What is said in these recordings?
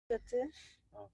kötü. Ja.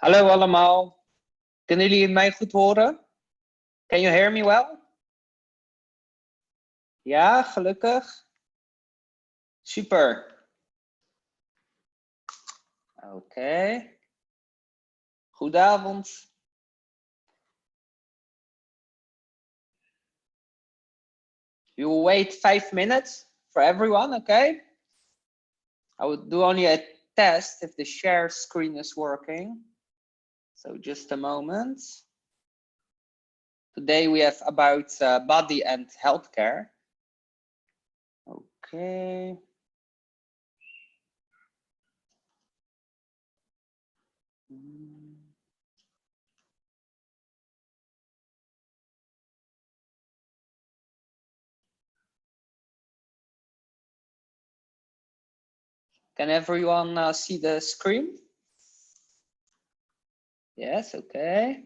Hallo allemaal. Kunnen jullie mij goed horen? Can you hear me well? Ja, gelukkig. Super. Oké. Goedenavond. You will wait 5 minutes for everyone, okay? I will do only a test if the share screen is working. So just a moment. Today we have about body and healthcare. Okay. Can everyone see the screen? Yes, okay.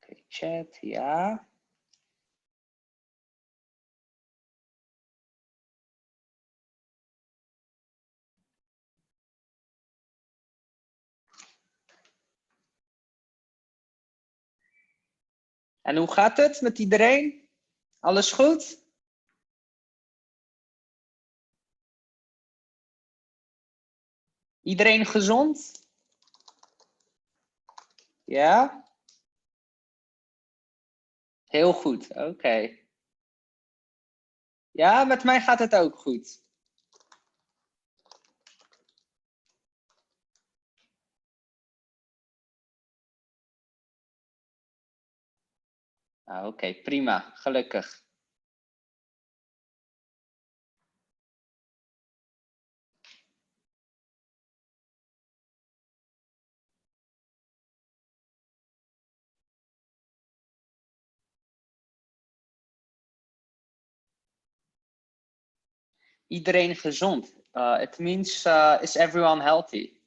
Okay, chat, ja. En hoe gaat het met iedereen? Alles goed? Iedereen gezond? Ja? Heel goed, oké. Ja, met mij gaat het ook goed. Oké, prima, gelukkig. Iedereen gezond. It means is everyone healthy?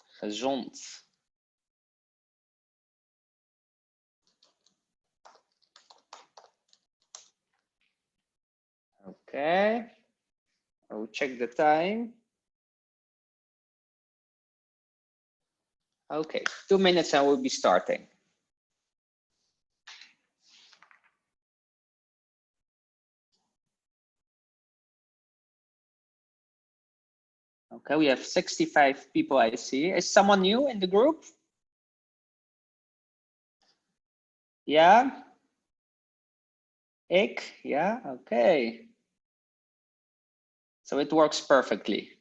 Gezond. Okay. I'll check the time. Okay, 2 minutes and we'll be starting. Okay, we have 65 people I see. Is someone new in the group? Yeah? Ik? Yeah, okay. So it works perfectly.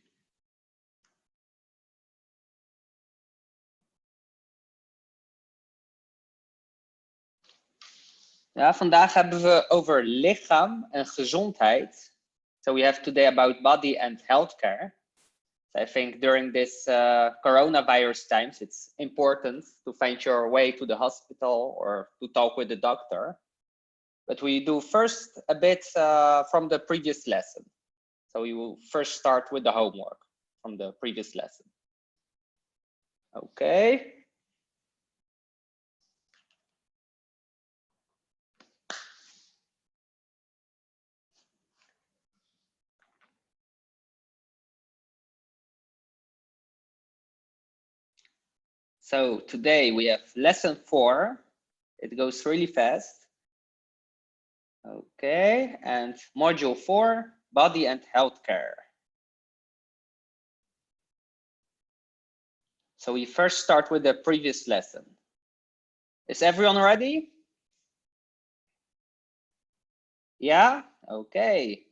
Ja, vandaag hebben we over lichaam en gezondheid. So we have today about body and healthcare. So I think during this coronavirus times, it's important to find your way to the hospital or to talk with the doctor. But we do first a bit from the previous lesson. So we will first start with the homework from the previous lesson. Okay. So today we have lesson 4. It goes really fast. Okay, and module 4, body and healthcare. So we first start with the previous lesson. Is everyone ready? Yeah, okay.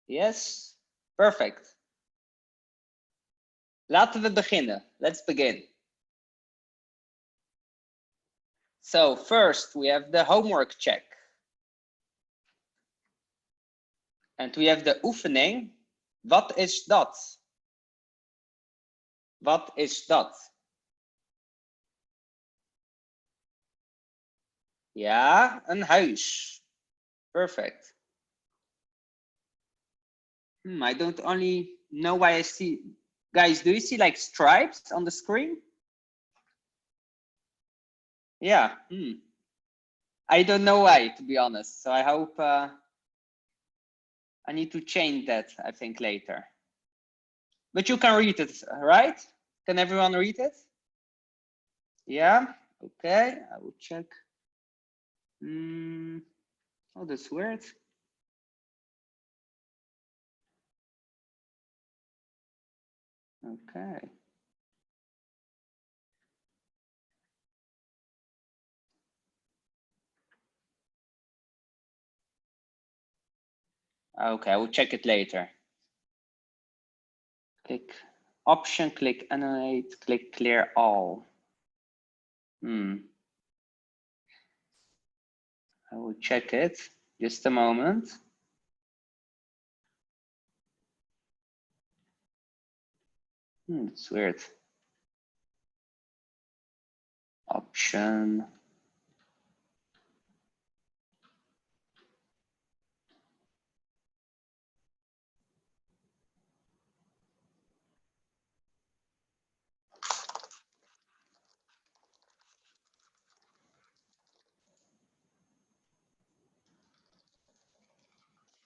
Yes, perfect. Laten we beginnen. Let's begin. So first we have the homework check. And we have the oefening. Wat is dat? Wat is dat? Ja, een huis. Perfect. I don't only know why I see Guys, do you see like stripes on the screen? Yeah. I don't know why, to be honest. So I hope I need to change that, I think, later. But you can read it, right? Can everyone read it? Yeah. Okay. I will check. Oh, that's weird. Okay. Okay, I will check it later. Click option, click annotate, click clear all. I will check it. Just a moment. It's weird. Option.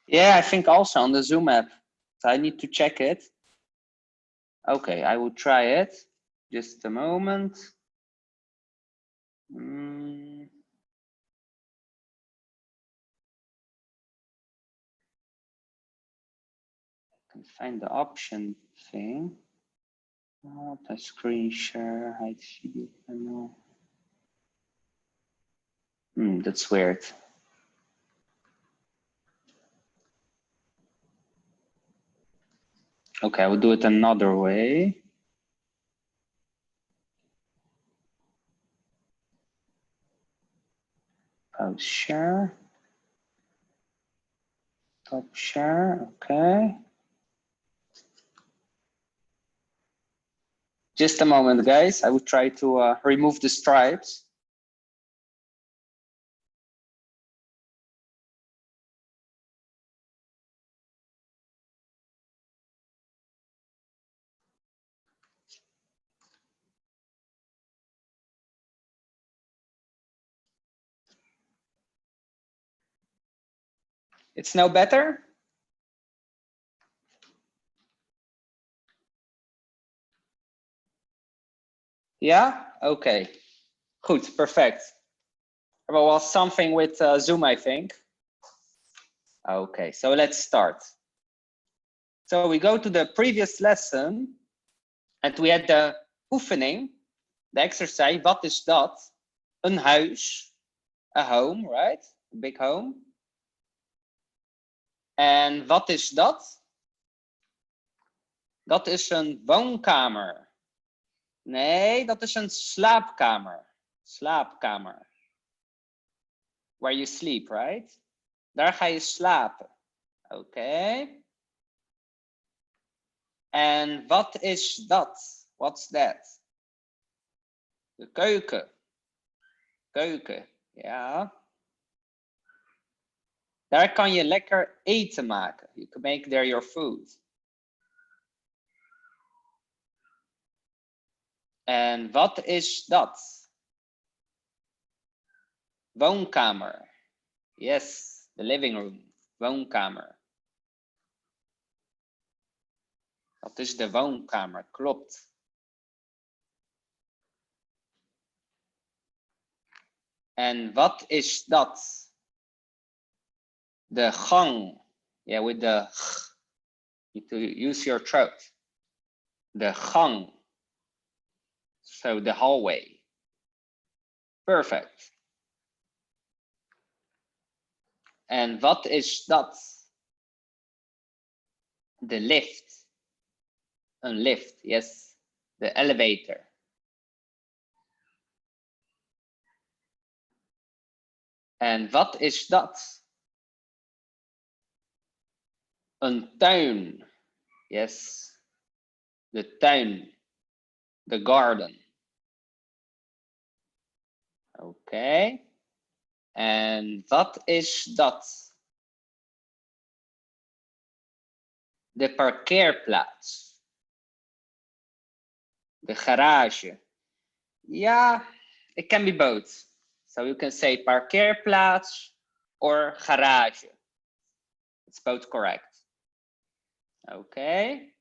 Yeah, I think also on the Zoom app. So I need to check it. Okay, I will try it. Just a moment. I can find the option thing. The screen share, hide video panel. That's weird. Okay, I will do it another way. Pause share. Top share, okay. Just a moment, guys. I will try to remove the stripes. It's now better? Yeah? Okay. Good, perfect. Well, something with Zoom, I think. Okay, so let's start. So we go to the previous lesson and we had the oefening, the exercise. Wat is dat? Een huis, a home, right? A big home. En wat is dat? Dat is een woonkamer. Nee, dat is een slaapkamer. Slaapkamer. Where you sleep, right? Daar ga je slapen. Oké. En wat is dat? What's that? De keuken. Keuken, ja. Daar kan je lekker eten maken. You can make there your food. En wat is dat? Woonkamer. Yes, the living room. Woonkamer. Dat is de woonkamer, klopt. En wat is dat? De gang. Yeah, with the g. You need to use your throat. De gang. So the hallway. Perfect. En wat is dat? De lift. Een lift, yes. The elevator. En wat is dat? Een tuin. Yes. De tuin. The garden. Oké. En wat is dat? De parkeerplaats. the garage. Yeah, it can be both. So you can say parkeerplaats or garage. It's both correct. Okay.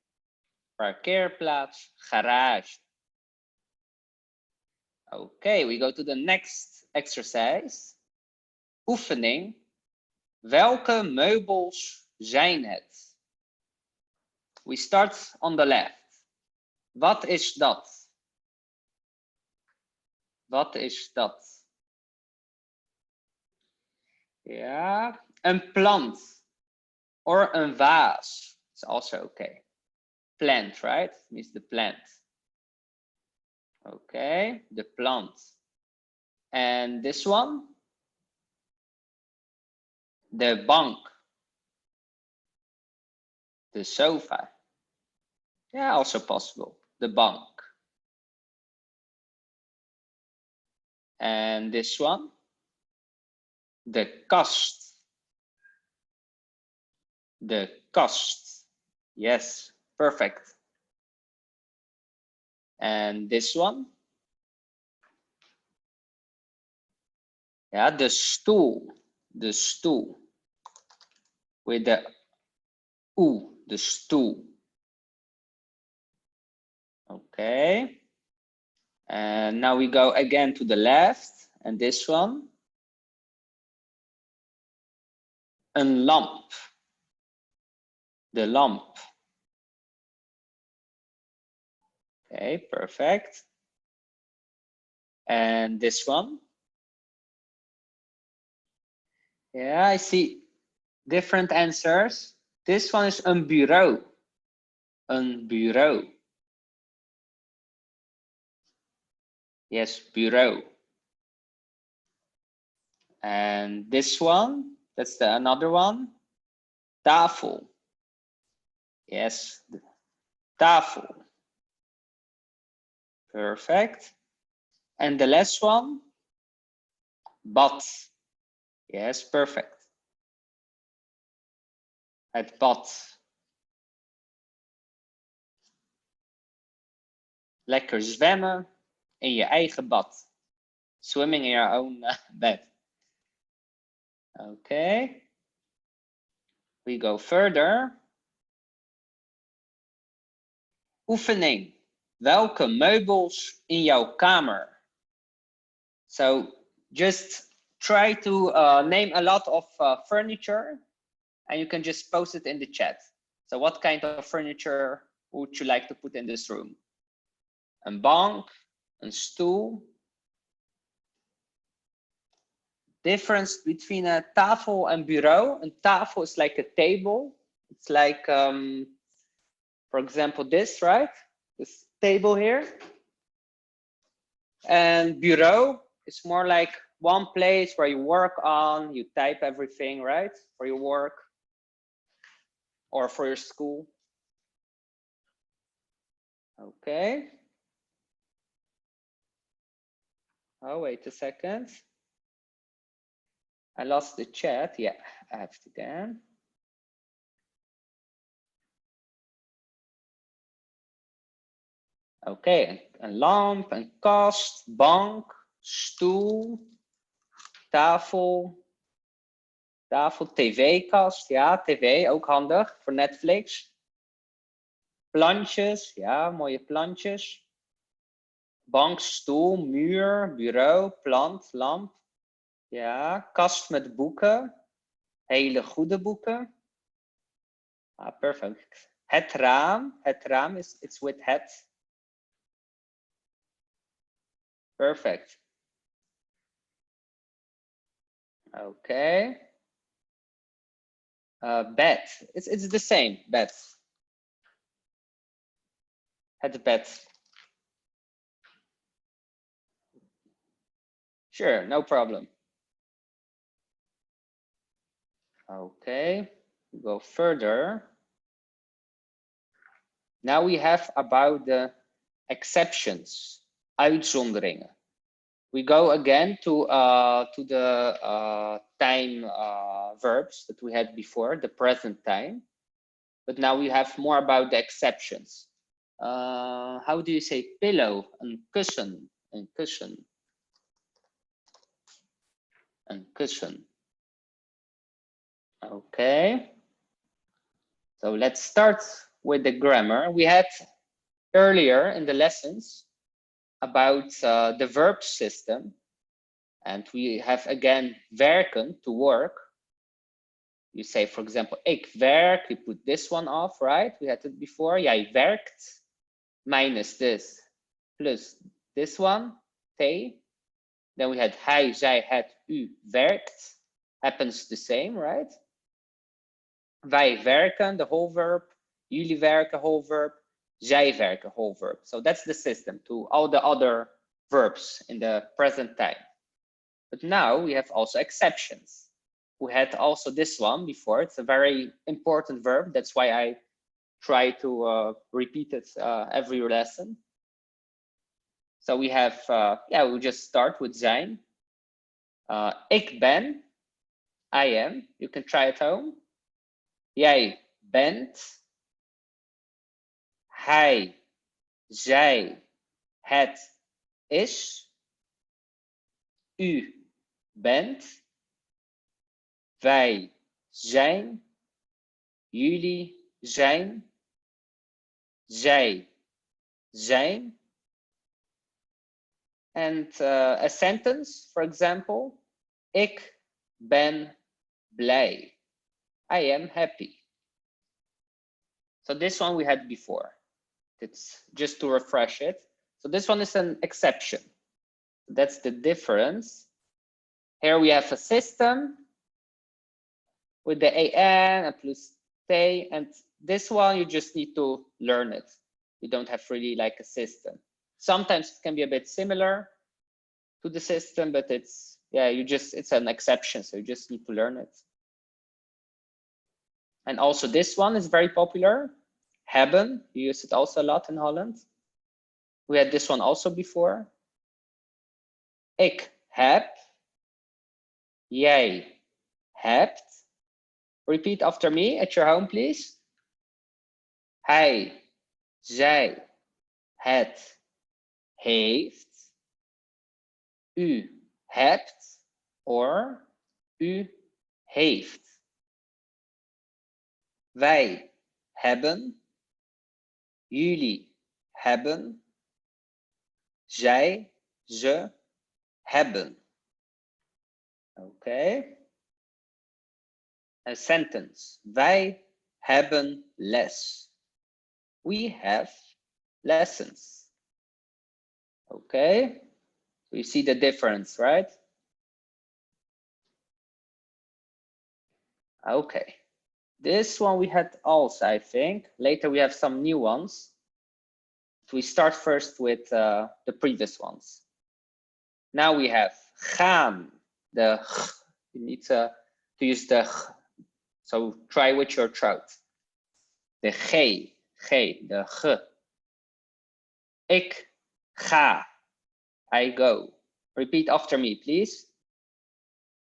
Parkeerplaats, garage. Okay, we go to the next exercise. Oefening. Welke meubels zijn het? We start on the left. Wat is dat? Wat is dat? Ja, een plant or een vaas. It's also okay. Plant, right? It means the plant. Okay, the plant. And this one? De bank. The sofa. Yeah, also possible. The bank. And this one? De kast. De kast. Yes, perfect. And this one? Yeah, de stoel. De stoel. With the oe, de stoel. Okay. And now we go again to the left. And this one? Een lamp. The lamp. Okay, perfect. And this one? Yeah, I see different answers. This one is een bureau. Een bureau. Yes, bureau. And this one, that's another one. Tafel. Yes, tafel. Perfect. And the last one, bad. Yes, perfect. Het bad. Lekker zwemmen in je eigen bad. Swimming in your own bed. Okay. We go further. Oefening. Welke meubels in jouw kamer? So just try to name a lot of furniture and you can just post it in the chat. So what kind of furniture would you like to put in this room? Een bank, een stoel. Difference between a tafel and bureau. A tafel is like a table. It's like, for example, this, right? This table here. And bureau is more like one place where you work on, you type everything, right? For your work or for your school. Okay. Oh, wait a second. I lost the chat. Yeah, I have it again. Okay, een lamp, een kast, bank, stoel, tafel, tv-kast. Ja, tv, ook handig voor Netflix. Plantjes, ja, mooie plantjes. Bank, stoel, muur, bureau, plant, lamp. Ja, kast met boeken. Hele goede boeken. Ah, perfect. Het raam is it's with het. Perfect. Okay. Bed. It's the same, bed. Het bed. Sure, no problem. Okay, go further. Now we have about the exceptions, uitzonderingen. We go again to the time verbs that we had before, the present time. But now we have more about the exceptions. How do you say pillow? Een kussen. Een kussen. Een kussen. Okay. So let's start with the grammar. We had earlier in the lessons about the verb system. And we have again werken, to work. You say, for example, ik werk. We put this one off, right? We had it before. Jij werkt minus this plus this one, t. Then we had hij, zij, het, u werkt. Happens the same, right? Wij werken, the whole verb. Jullie werken, whole verb. Zij werken, whole verb. So that's the system to all the other verbs in the present time. But now we have also exceptions. We had also this one before. It's a very important verb. That's why I try to repeat it every lesson. So we have, we'll just start with zijn. Ik ben, I am. You can try at home. Jij bent. Hij, zij, het is. U bent. Wij zijn. Jullie zijn. Zij zijn. And a sentence, for example, ik ben blij. I am happy. So this one we had before. It's just to refresh it. So this one is an exception. That's the difference. Here we have a system with the an and plus t, and this one you just need to learn it. You don't have really like a system. Sometimes it can be a bit similar to the system, but it's it's an exception, so you just need to learn it. And also this one is very popular. Hebben, you use it also a lot in Holland. We had this one also before. Ik heb. Jij hebt. Repeat after me at your home, please. Hij, zij, het heeft. U hebt. Or u heeft. Wij hebben. Jullie hebben. Zij, ze hebben. Okay. A sentence. Wij hebben les. We have lessons. Okay. So you see the difference, right? Okay. This one we had also, I think. Later we have some new ones. So we start first with the previous ones. Now we have gaan. The you need to use the so try with your throat. The g, the g. Ik ga. I go. Repeat after me, please.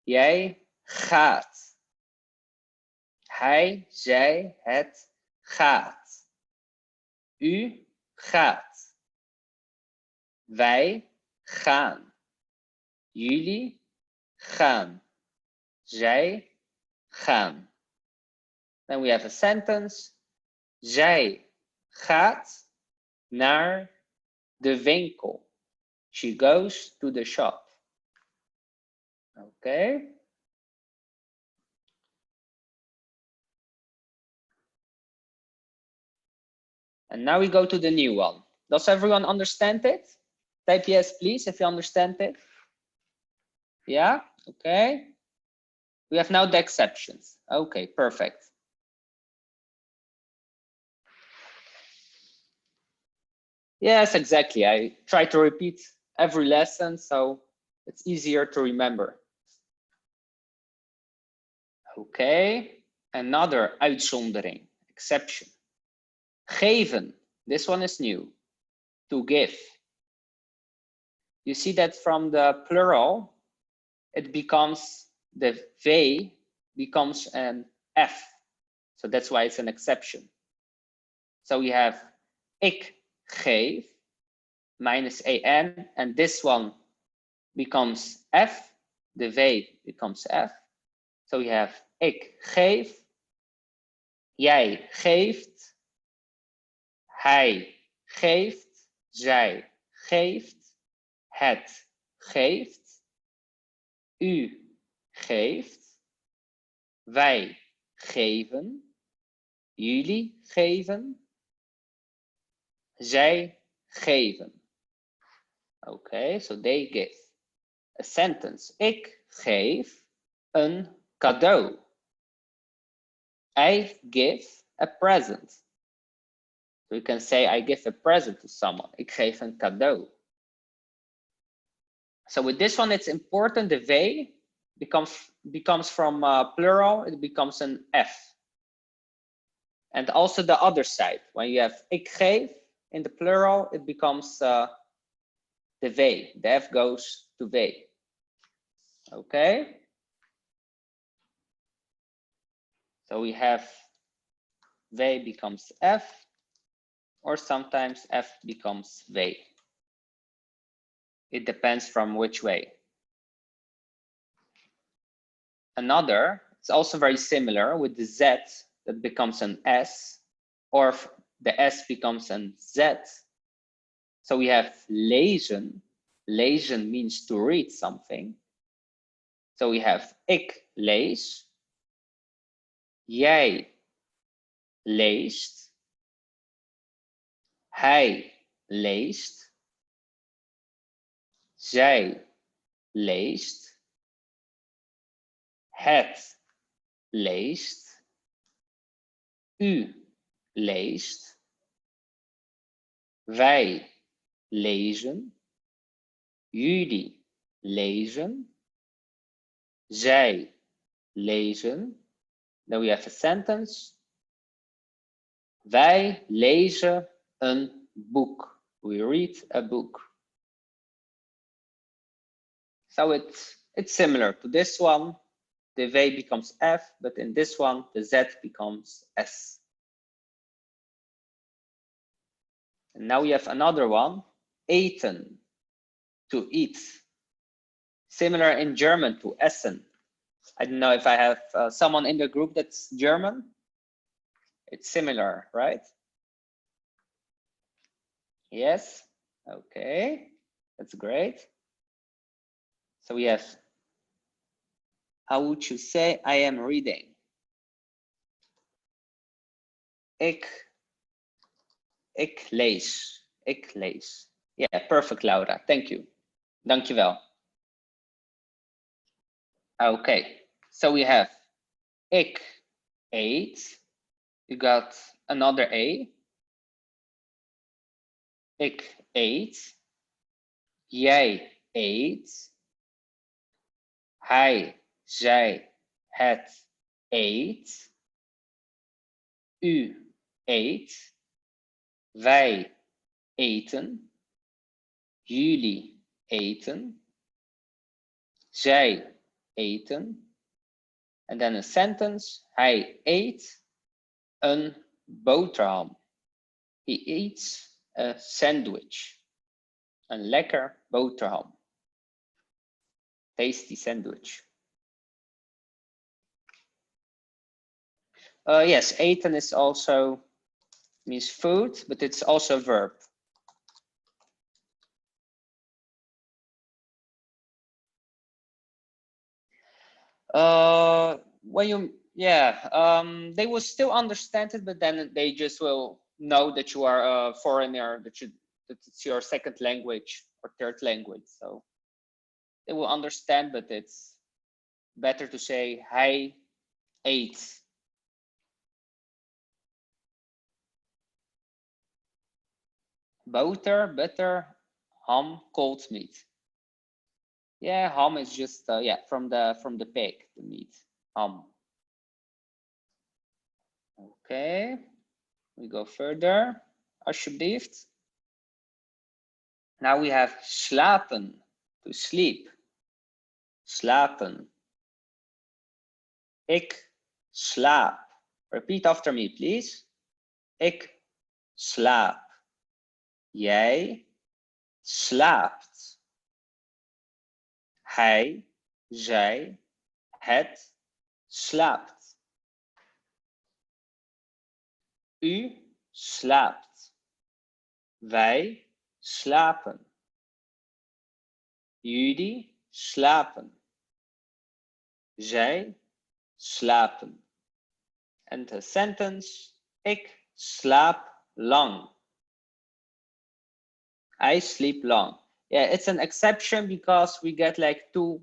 Jij gaat. Hij, zij, het gaat. U gaat. Wij gaan. Jullie gaan. Zij gaan. Then we have a sentence. Zij gaat naar de winkel. She goes to the shop. Okay. And now we go to the new one. Does everyone understand it? Type yes, please, if you understand it. Yeah, okay. We have now the exceptions. Okay, perfect. Yes, exactly. I try to repeat every lesson, so it's easier to remember. Okay, another uitzondering, exception. Geven, this one is new. To give. You see that from the plural, it becomes, the V becomes an F. So that's why it's an exception. So we have ik geef, minus an, and this one becomes f, the v becomes f. So we have ik geef, jij geeft, hij geeft, zij geeft, het geeft, u geeft, wij geven, jullie geven, zij geven. Okay, so they give. A sentence. Ik geef een cadeau. I give a present. So you can say I give a present to someone. Ik geef een cadeau. So with this one, it's important. The they becomes from plural. It becomes an F. And also the other side. When you have ik geef in the plural, it becomes the they. The F goes to they. Okay. So we have they becomes F, or sometimes F becomes they. It depends from which way. Another, it's also very similar with the Z that becomes an S, or the S becomes an Z. So we have lezen. Lezen means to read something. So we have ik lees, jij leest, hij leest, zij leest, het leest, u leest, wij lezen, jullie lezen, zij lezen. Then we have a sentence. Wij lezen een boek. We read a book. So it's similar to this one. The V becomes F, but in this one, the Z becomes S. And now we have another one, eten, to eat. Similar in German to essen. I don't know if I have someone in the group that's German. It's similar, right? Yes, okay, that's great. So we have, how would you say I am reading? Ik lees. Ik lees. Yeah, perfect, Laura. Thank you. Dankjewel. Okay, so we have ik eet. You got another A. Ik eet. Jij eet. Hij, zij, het eet. U eet. Wij eten. Jullie eten. Zij eten. And then a sentence. Hij eet een boterham. He eats a sandwich. Een lekker boterham. Tasty sandwich. Yes, eten is also means food, but it's also a verb. When you, yeah, they will still understand it, but then they just will know that you are a foreigner, that it's your second language or third language. So they will understand, but it's better to say hij eet. Butter, ham, cold meat. Yeah, ham is just yeah, from the pig, the meat, ham. Okay, we go further. Alsjeblieft. Now we have slapen, to sleep. Slapen. Ik slaap. Repeat after me, please. Ik slaap. Jij slaapt. Hij, zij, het slaapt. U slaapt. Wij slapen. Jullie slapen. Zij slapen. And the sentence, ik slaap lang. I sleep long. Yeah, it's an exception because we get like two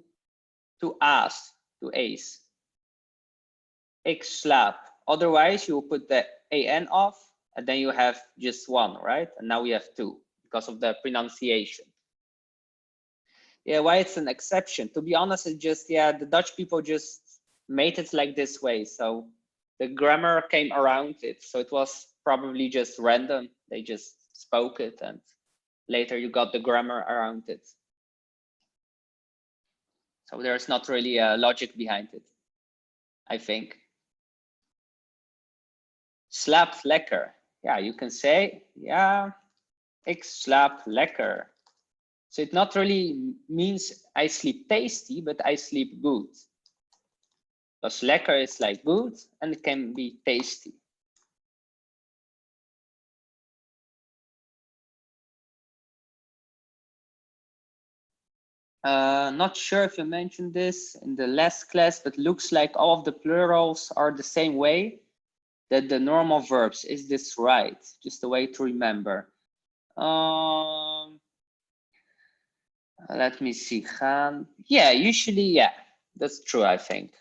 A's, two A's. Ik slaap. Otherwise, you put the AN off, and then you have just one, right? And now we have two because of the pronunciation. Yeah, why it's an exception? To be honest, it's just, yeah, the Dutch people just made it like this way. So the grammar came around it. So it was probably just random. They just spoke it and later you got the grammar around it. So there's not really a logic behind it, I think. Slaapt lekker. Yeah, you can say, yeah, ik slaap lekker. So it not really means I sleep tasty, but I sleep good. Because lekker is like good and it can be tasty. Not sure if you mentioned this in the last class, but looks like all of the plurals are the same way that the normal verbs. Is this right? Just a way to remember. Let me see. Gaan. Yeah, usually, yeah, that's true, I think.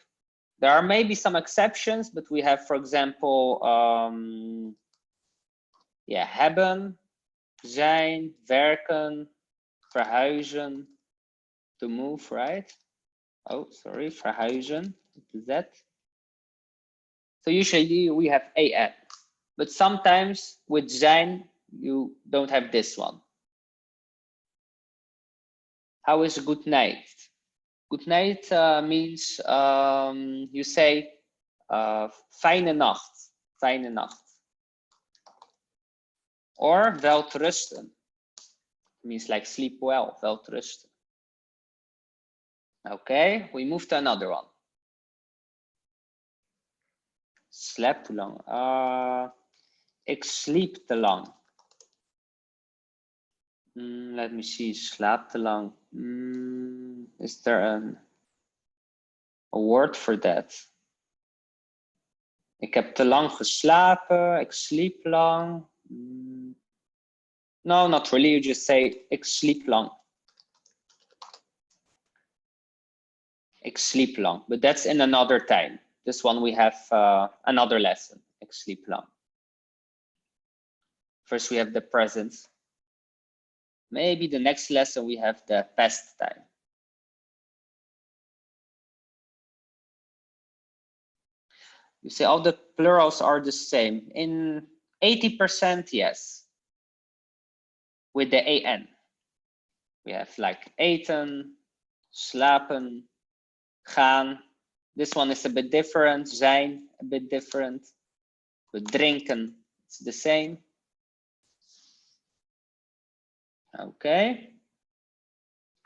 There are maybe some exceptions, but we have, for example, yeah, hebben, zijn, werken, verhuizen, to move, right? Oh, sorry, verhuizen, what is that? So usually we have AN, but sometimes with zijn, you don't have this one. How is good night? Good night means you say fijne nacht, fijne nacht. Or welterusten means like sleep well, welterusten. Okay, we move to another one. Slaap te lang. Ik sliep te lang. Let me see, slaap te lang. Is there a word for that? Ik heb te lang geslapen. Ik sliep lang. No, not really. You just say ik sliep lang. Ik sliep lang, but that's in another time. This one we have another lesson. Ik sliep lang. First we have the present. Maybe the next lesson we have the past time. You say all the plurals are the same. In 80%, yes. With the AN. We have like eten, slapen, gaan. This one is a bit different. Zijn, a bit different. But drinken, it's the same. Okay.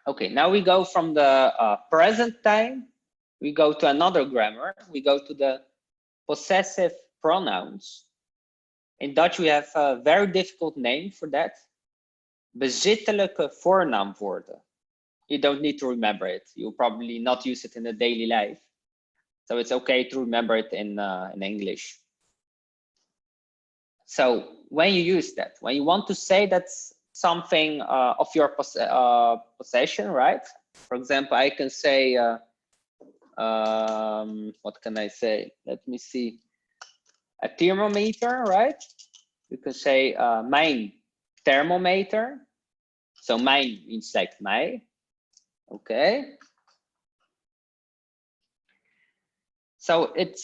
Okay, now we go from the present time. We go to another grammar. We go to the possessive pronouns. In Dutch, we have a very difficult name for that. Bezittelijke voornaamwoorden. You don't need to remember it. You'll probably not use it in a daily life. So it's okay to remember it in English. So when you use that, when you want to say that's something of your possession, right? For example, I can say, what can I say? Let me see. A thermometer, right? You can say mijn thermometer. So mijn means like mij. Okay. So it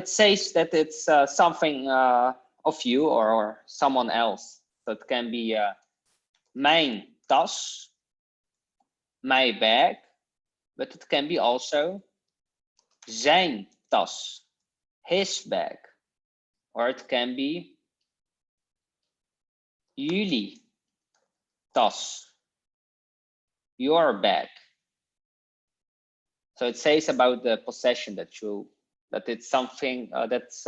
says that it's something of you or someone else. So it can be mijn tas, my bag, but it can be also zijn tas, his bag, or it can be jullie tas, your bag. So it says about the possession that it's something that's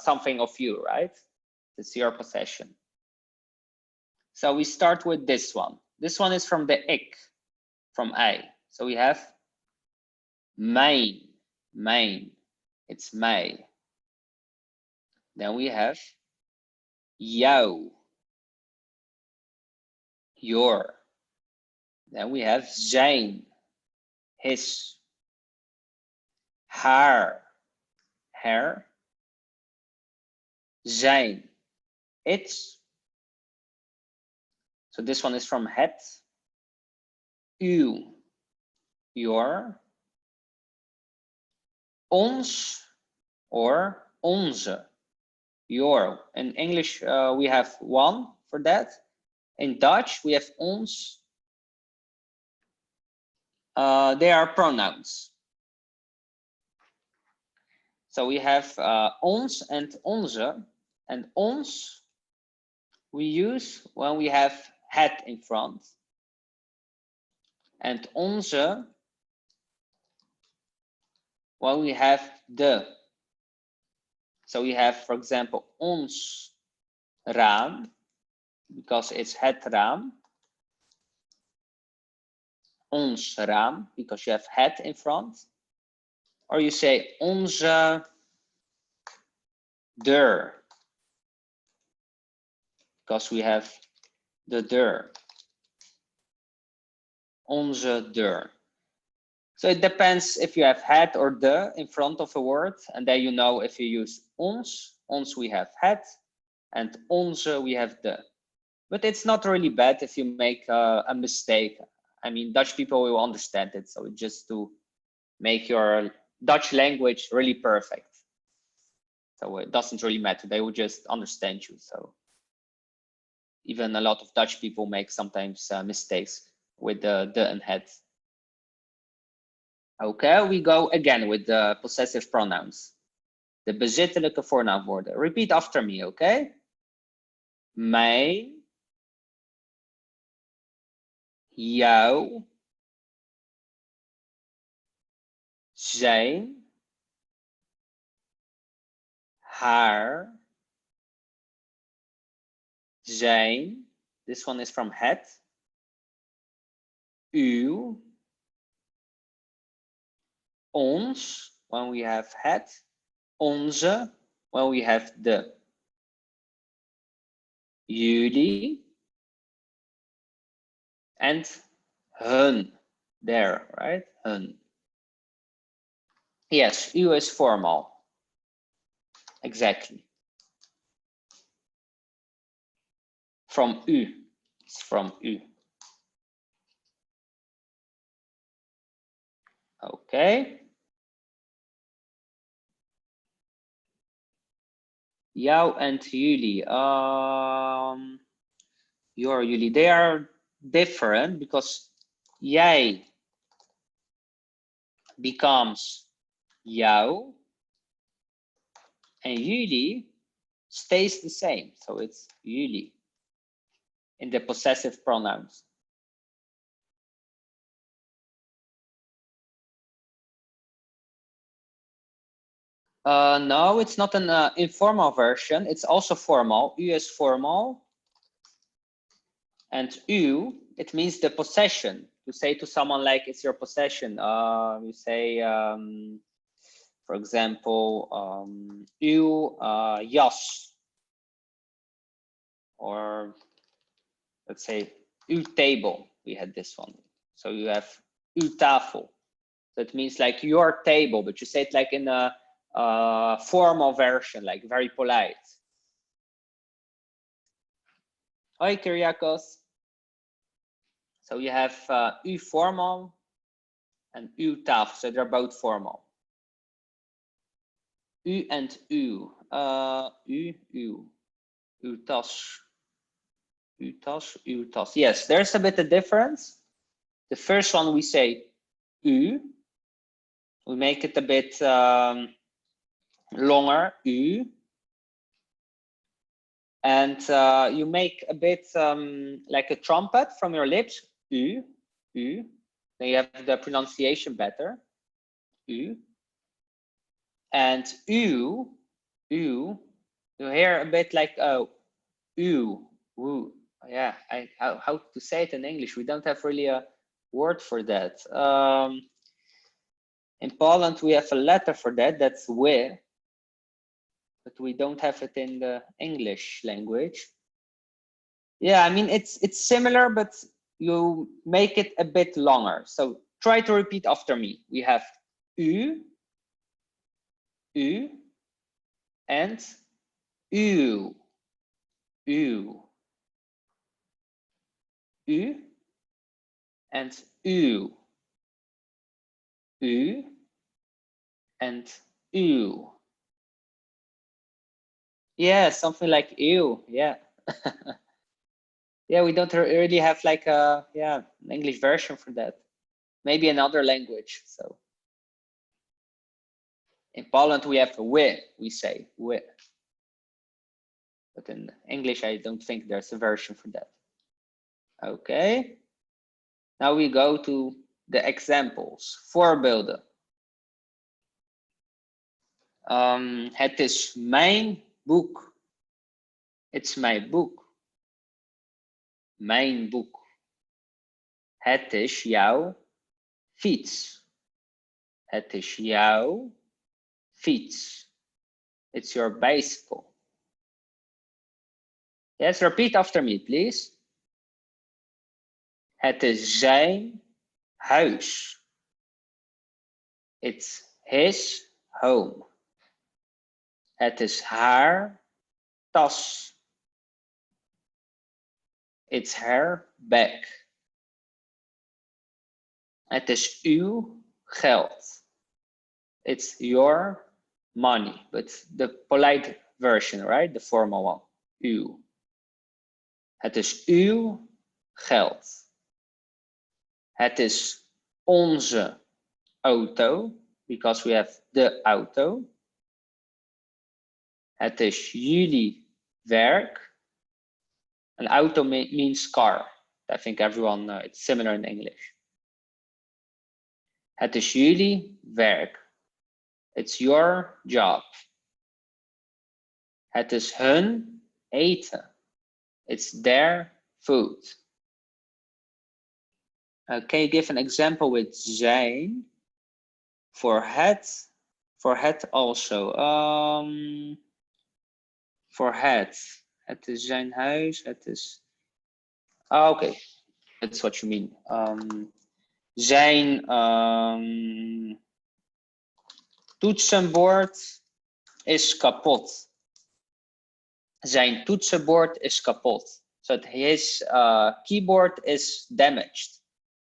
something of you, right? It's your possession. So we start with this one. This one is from the ik, from I. So we have mijn, it's mij. Then we have jou, your. Then we have zijn, his, haar, zijn, its. So this one is from het, uw, your, ons or onze, your. In English, we have one for that. In Dutch, we have ons. They are pronouns. So we have ons and onze, and ons we use when we have het in front, and onze when we have de. So we have, for example, ons raam, because it's het raam. Ons raam, because you have het in front. Or you say onze deur, because we have the deur. Onze deur. So it depends if you have het or de in front of a word, and then you know if you use ons we have het, and onze we have de. But it's not really bad if you make a mistake. I mean, Dutch people will understand it, so just to make your Dutch language really perfect. So it doesn't really matter, they will just understand you. So even a lot of Dutch people make sometimes mistakes with the and het. Okay, we go again with the possessive pronouns. De bezittelijke voornaamwoorden. Repeat after me, okay? Mijn, jou, zijn, haar, zijn. This one is from het. Uw, ons, when we have het. Onze, when we have de. Jullie. And hun, there, right? Hun. Yes, u is formal. Exactly. From u, it's from u. Okay. Jou and jullie. Your, jullie, they are different because jij becomes jou and jullie stays the same. So it's jullie in the possessive pronouns. No, it's not an informal version. It's also formal. U is formal. And u, it means the possession. You say to someone like it's your possession. You say, for example, uw jas. Or let's say uw table. We had this one. So you have uw tafel. So it means like your table, but you say it like in a formal version, like very polite. Hoi, Kyriakos. So you have u formal and uw tafel, so they're both formal. U and uw, uw tas, uw tas, uw tas. Yes, there's a bit of difference. The first one we say u, we make it a bit longer, u. And you make a bit like a trumpet from your lips. U, U. Then you have the pronunciation better. U. And U, U. You hear a bit like U, woo. Yeah, how to say it in English? We don't have really a word for that. In Poland, we have a letter for that. That's we, but we don't have it in the English language. Yeah, I mean, it's similar, but you make it a bit longer. So try to repeat after me. We have U, U, and U, U, U, and U, U, and U. Yeah, something like ew. Yeah. Yeah, we don't really have like a an English version for that. Maybe another language. So in Poland we have we say we. But in English I don't think there's a version for that. Okay. Now we go to the examples. Voorbeelden. Het is mijn boek. It's my book. Mijn boek. Het is jouw fiets. Het is jouw fiets. It's your bicycle. Yes, repeat after me, please. Het is zijn huis. It's his home. Het is haar tas. It's her bag. Het is uw geld. It's your money, but the polite version, right? The formal one. Uw. Het is uw geld. Het is onze auto, because we have the auto. Het is jullie werk. An auto means car. I think everyone it's similar in English. Het is jullie werk. It's your job. Het is hun eten. It's their food. Can you give an example with zijn? For het also. For het. Het is zijn huis. Het is. Okay, that's what you mean. Zijn toetsenbord is kapot. Zijn toetsenbord is kapot. So his keyboard is damaged.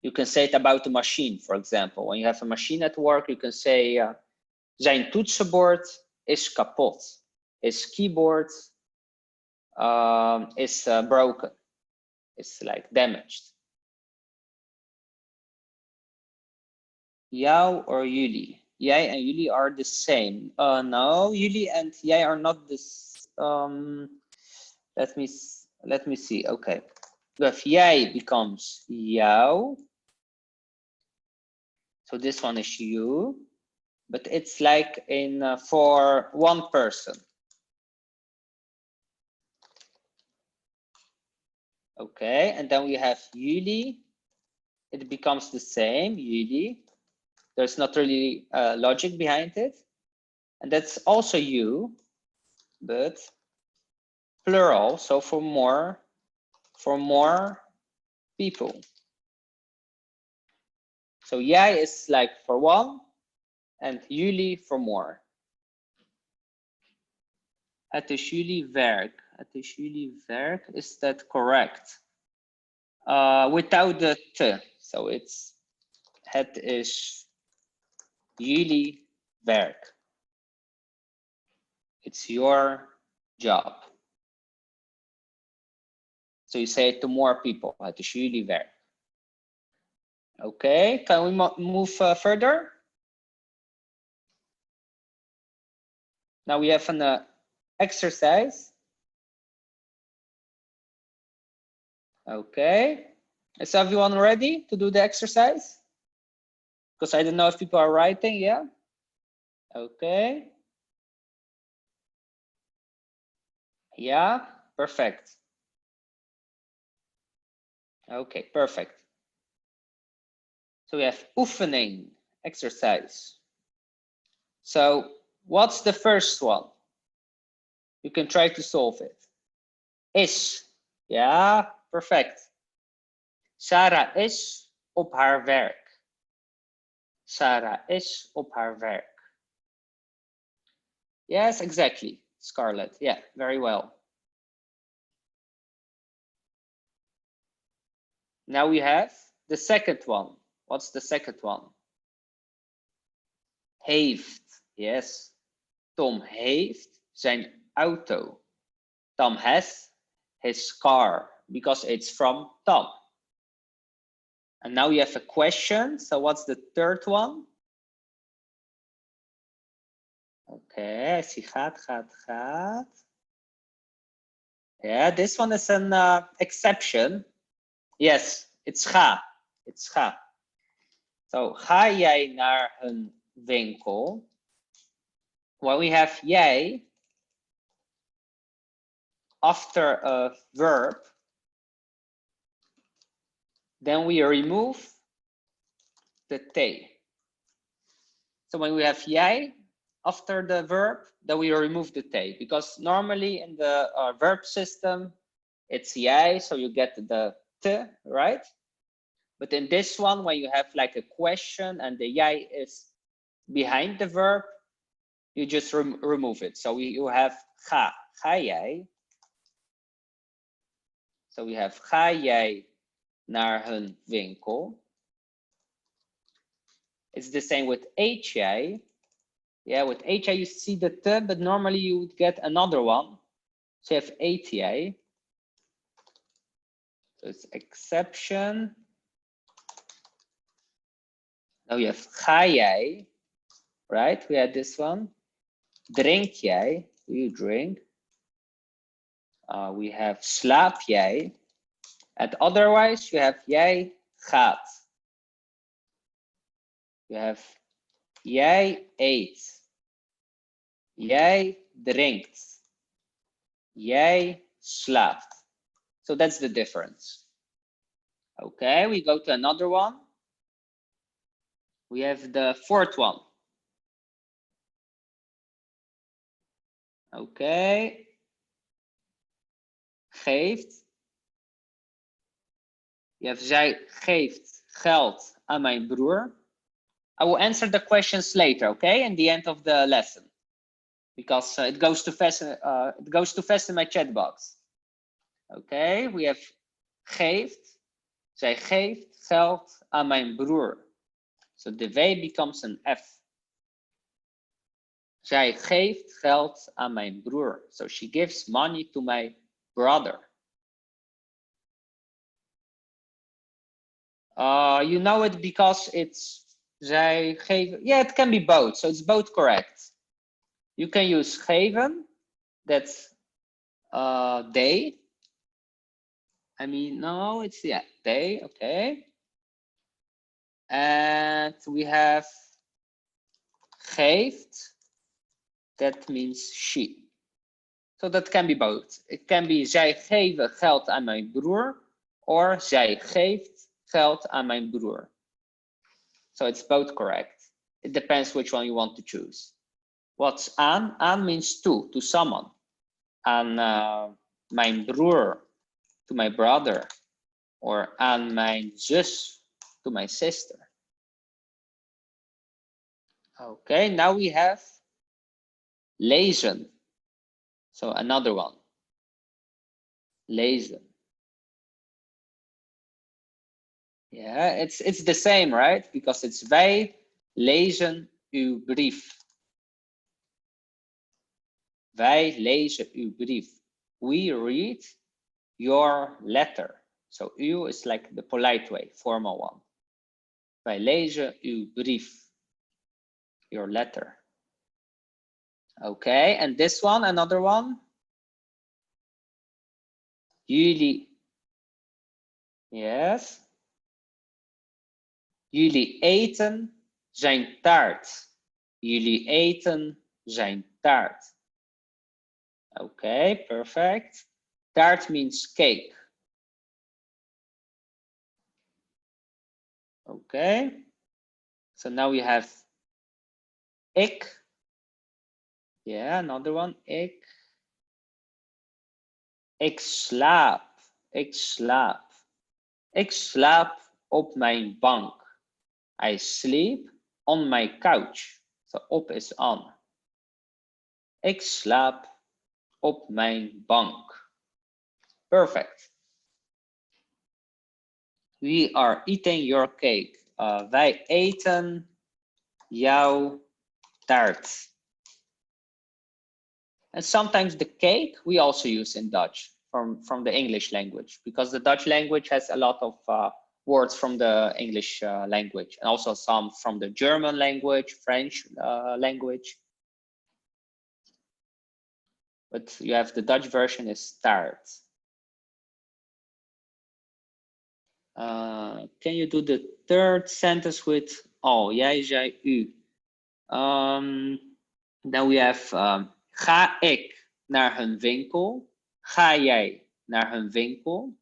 You can say it about the machine, for example. When you have a machine at work, you can say zijn toetsenbord is kapot. His keyboard is broken. It's like damaged. Jou or jullie? Jij en jullie are the same. No, jullie and jij are not the let me see. Okay. If jij becomes jou. So this one is you, but it's like in for one person. Okay, and then we have jullie. It becomes the same, jullie. There's not really logic behind it. And that's also you, but plural, so for more people. So jij is like for one, and jullie for more. Het is jullie werk. Het is jullie werk. Is that correct? Without the t. So it's het is jullie werk. It's your job. So you say it to more people. Het is jullie werk. Okay, can we move further? Now we have an exercise. Okay. Is everyone ready to do the exercise? Because I don't know if people are writing, yeah? Okay. Yeah, perfect. Okay, perfect. So we have oefening, exercise. So what's the first one? You can try to solve it. Is. Ja, perfect. Sarah is op haar werk. Sarah is op haar werk. Yes, exactly, Scarlett. Yeah, very well. Now we have the second one. What's the second one? Heeft. Yes. Tom heeft zijn auto. Tom has his car because it's from Tom. And now you have a question. So what's the third one? Okay, I see gaat. Yeah, this one is an exception. Yes, it's ga. It's ga. So ga jij naar een winkel? When we have jij after a verb, then we remove the te. So when we have jij after the verb, then we remove the te, because normally in the verb system, it's jij, so you get the te, right? But in this one, when you have like a question and the jij is behind the verb, you just remove it. So you have ga jij. So we have ga jij naar een winkel. It's the same with eet jij. Yeah, with eet jij you see the te, but normally you would get another one. So you have eet jij. So it's exception. Now you have ga jij, right? We had this one. Drink jij, do you drink? We have slaap jij. And otherwise you have jij gaat. You have jij eet. Jij drinkt. Jij slaapt. So that's the difference. Okay, we go to another one. We have the fourth one. Okay. Geeft. Je have zij geeft geld aan mijn broer. I will answer the questions later, okay? In the end of the lesson. Because it goes too fast in my chat box. Okay, we have geeft. Zij geeft geld aan mijn broer. So the W becomes an F. Zij geeft geld aan mijn broer. So she gives money to my brother. You know it because it's zij geven. Yeah, it can be both. So it's both correct. You can use geven. That's they. I mean, no, it's they. Okay. And we have geeft. That means she. So that can be both. It can be zij geven geld aan mijn broer. Or zij geeft geld aan mijn broer. So it's both correct. It depends which one you want to choose. What's aan? Aan means to someone. Aan mijn broer, to my brother. Or aan mijn zus, to my sister. Okay, now we have lezen. So another one. Lezen. Yeah, it's the same, right? Because it's wij lezen uw brief. Wij lezen uw brief. We read your letter. So uw is like the polite way, formal one. Wij lezen uw brief. Your letter. Okay, and this one, another one. Jullie Yes. Jullie eten zijn taart. Jullie eten zijn taart. Okay, perfect. Taart means cake. Okay. So now we have ik. Yeah, another one. Ik. Ik slaap. Ik slaap. Ik slaap op mijn bank. I sleep on my couch. So op is on. Ik slaap op mijn bank. Perfect. We are eating your cake. Wij eten jouw taart. And sometimes the cake we also use in Dutch from the English language, because the Dutch language has a lot of words from the English language, and also some from the German language, French language. But you have the Dutch version is taart. Can you do the third sentence with oh, jij zei u? Then we have ga ik naar hun winkel? Ga jij naar hun winkel?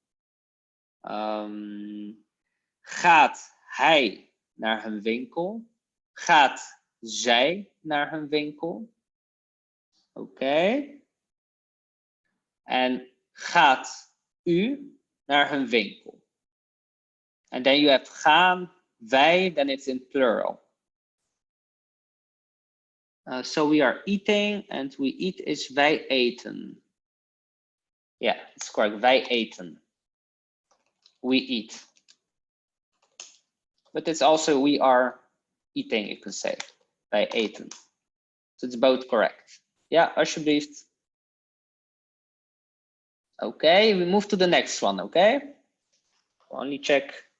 Gaat hij naar hun winkel? Gaat zij naar hun winkel? Okay. En gaat u naar hun winkel? And then you have gaan, wij, then it's in plural. So we are eating, and we eat is wij eten. Yeah, it's correct. Wij eten. We eat. But it's also we are eating, you can say. Wij eten. So it's both correct. Yeah, alsjeblieft. Okay, we move to the next one, okay? Only check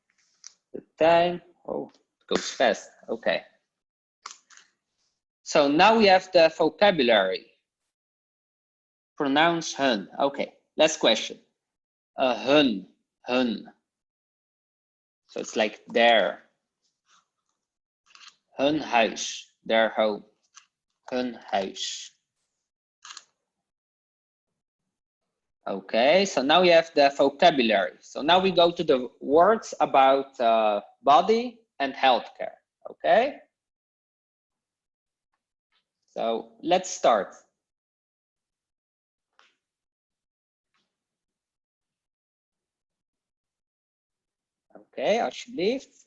the time. Oh, it goes fast. Okay. So now we have the vocabulary. Pronounce hun. Okay, last question. Hun. So it's like their. Hun huis. Their home. Hun huis. Okay, so now we have the vocabulary. So now we go to the words about body and healthcare. Okay. So let's start. Okay, alsjeblieft.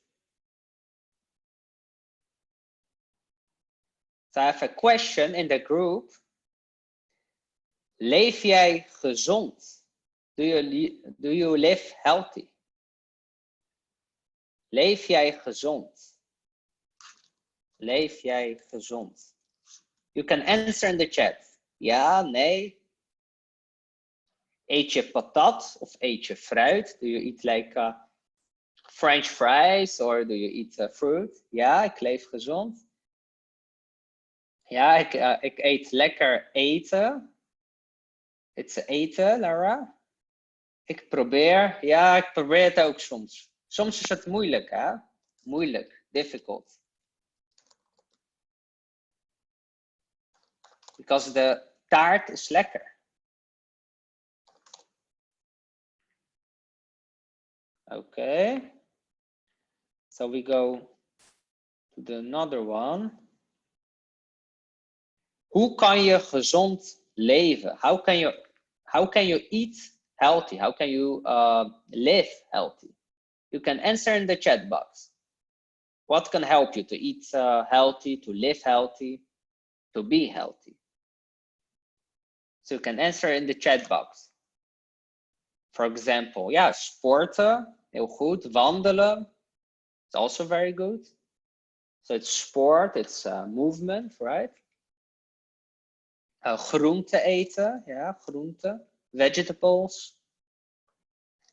So I have a question in the group. Leef jij gezond? Do you live healthy? Leef jij gezond? Leef jij gezond? You can answer in the chat. Ja, nee. Eet je patat of eet je fruit? Do you eat like French fries or do you eat fruit? Ja, ik leef gezond. Ja, ik eet lekker eten. It's eten, Lara. Ik probeer het ook soms. Soms is het moeilijk, hè? Moeilijk, difficult. Because the taart is lekker. Okay. So we go to the another one. Hoe kan je gezond leven? How can you eat healthy? How can you live healthy? You can answer in the chat box. What can help you to eat healthy, to live healthy, to be healthy? So you can answer in the chat box. For example, yeah, sporten, heel goed. Wandelen, it's also very good. So it's sport, it's movement, right? Groente eten, ja, groente. Vegetables.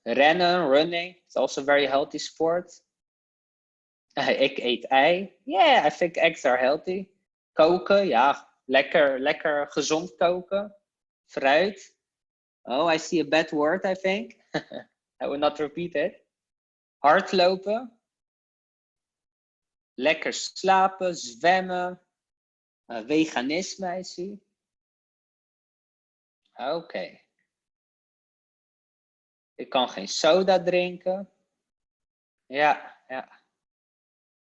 Rennen, running, it's also very healthy sport. Ik eet ei. Yeah, I think eggs are healthy. Koken, ja, lekker gezond koken. Fruit. Oh, I see a bad word, I think. I will not repeat it. Hardlopen. Lekker slapen, zwemmen. Veganisme, I see. Oké. Ik kan geen soda drinken. Ja, ja.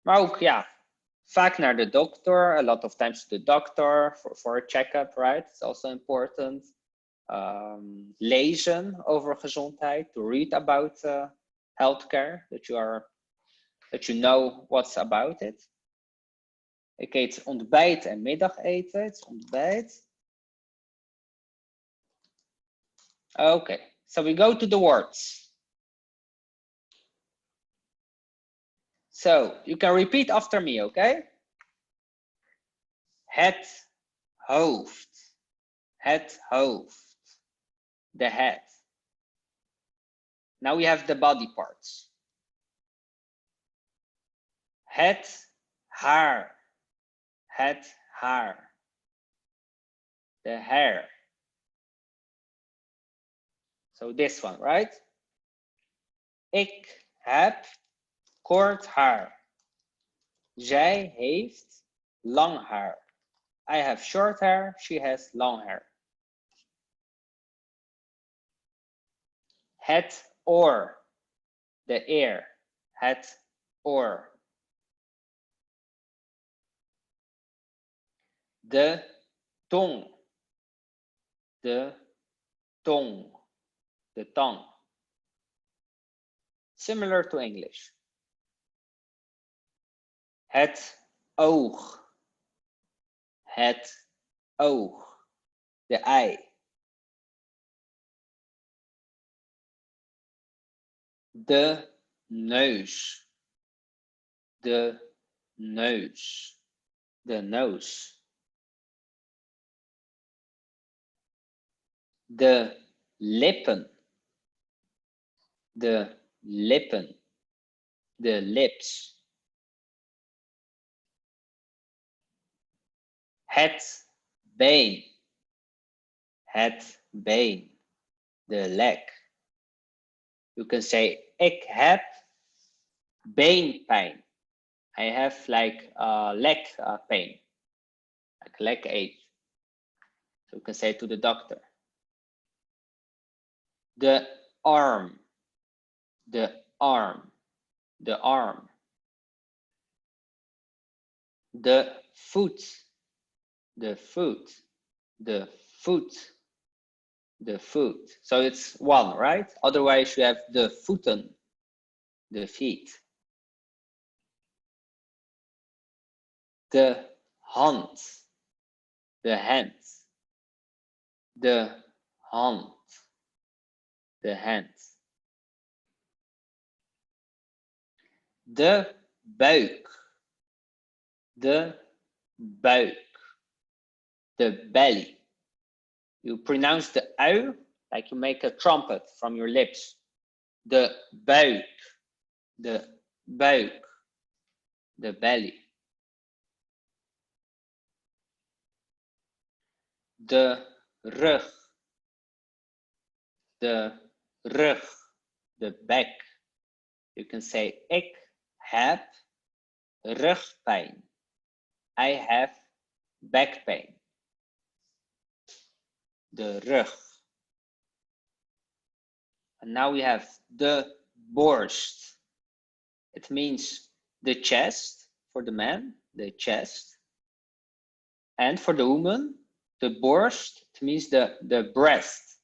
Maar ook, ja, vaak naar de dokter. A lot of times to the doctor for a checkup, right? It's also important. Lezen over gezondheid. To read about healthcare. That you know what's about it. Ik eet ontbijt en middageten. Het is ontbijt. Okay, so we go to the words. So you can repeat after me, okay? Het hoofd. Het hoofd. The head. Now we have the body parts. Het haar. Het haar. The hair. So this one, right? Ik heb kort haar. Zij heeft lang haar. I have short hair. She has long hair. Het oor. The ear. Het oor. De tong. De tong. The tongue. Similar to English. Het oog. Het oog. The eye. De neus. De neus. The nose. De lippen. De lippen. The lips. Het been. Het been. The leg. You can say, ik heb beenpijn. I have like leg pain. Like leg ache. So you can say to the doctor. The arm. The arm. The arm. The foot. The foot. The foot. The foot. So it's one, right? Otherwise you have the voeten. The feet. De hand. The hand. De hand. The hand. De buik. De buik. The belly. You pronounce the ui like you make a trumpet from your lips. De buik. De buik. The belly. De rug. De rug. The back. You can say, ik heb rugpijn. I have back pain. De rug. And now we have de borst. It means the chest for the man, the chest. And for the woman, the borst, it means the breast.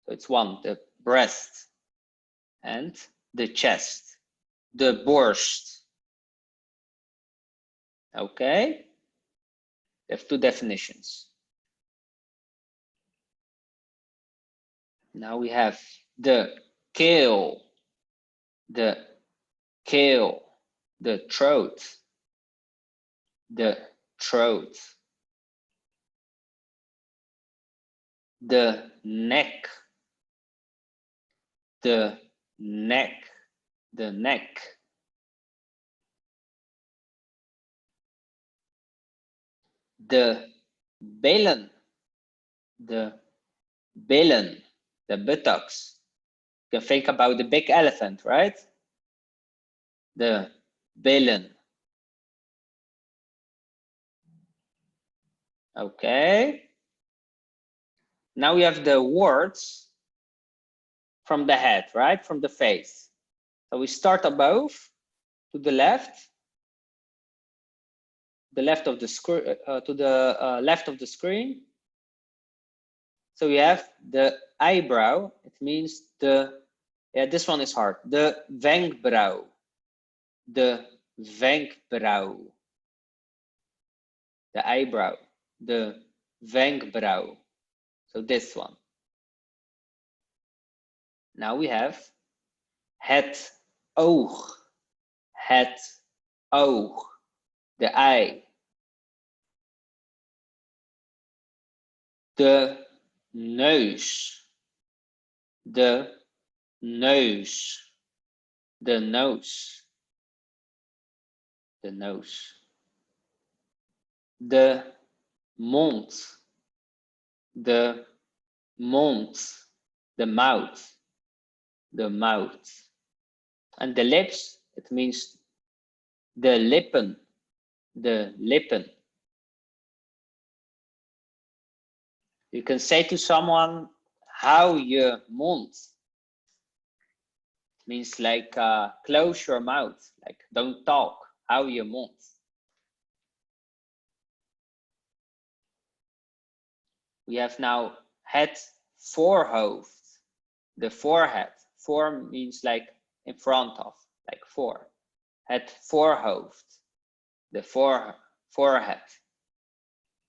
So it's one, the breast. And the chest, the borst. Okay? We have two definitions. Now we have the keel, the throat, the throat, the neck, the neck, the neck, the billen, the billen, the buttocks. You can think about the big elephant, right? de billen. Okay. Now we have the words from the head, right? From the face. So we start above to the left of the screen, to the left of the screen. So we have the eyebrow. It means the, yeah, this one is hard. The wenkbrauw. The wenkbrauw. The eyebrow. The wenkbrauw. So this one. Now we have het oog. Het oog. The eye. De neus. De neus. The nose. The nose. De mond. De mond. The mouth. The mouth. And the lips, it means the lippen. The lippen. You can say to someone, hou je mond. It means like close your mouth, like don't talk, hou je mond. We have now het voorhoofd, the forehead. Voor means like in front of, like for. Het voorhoofd, the forehead.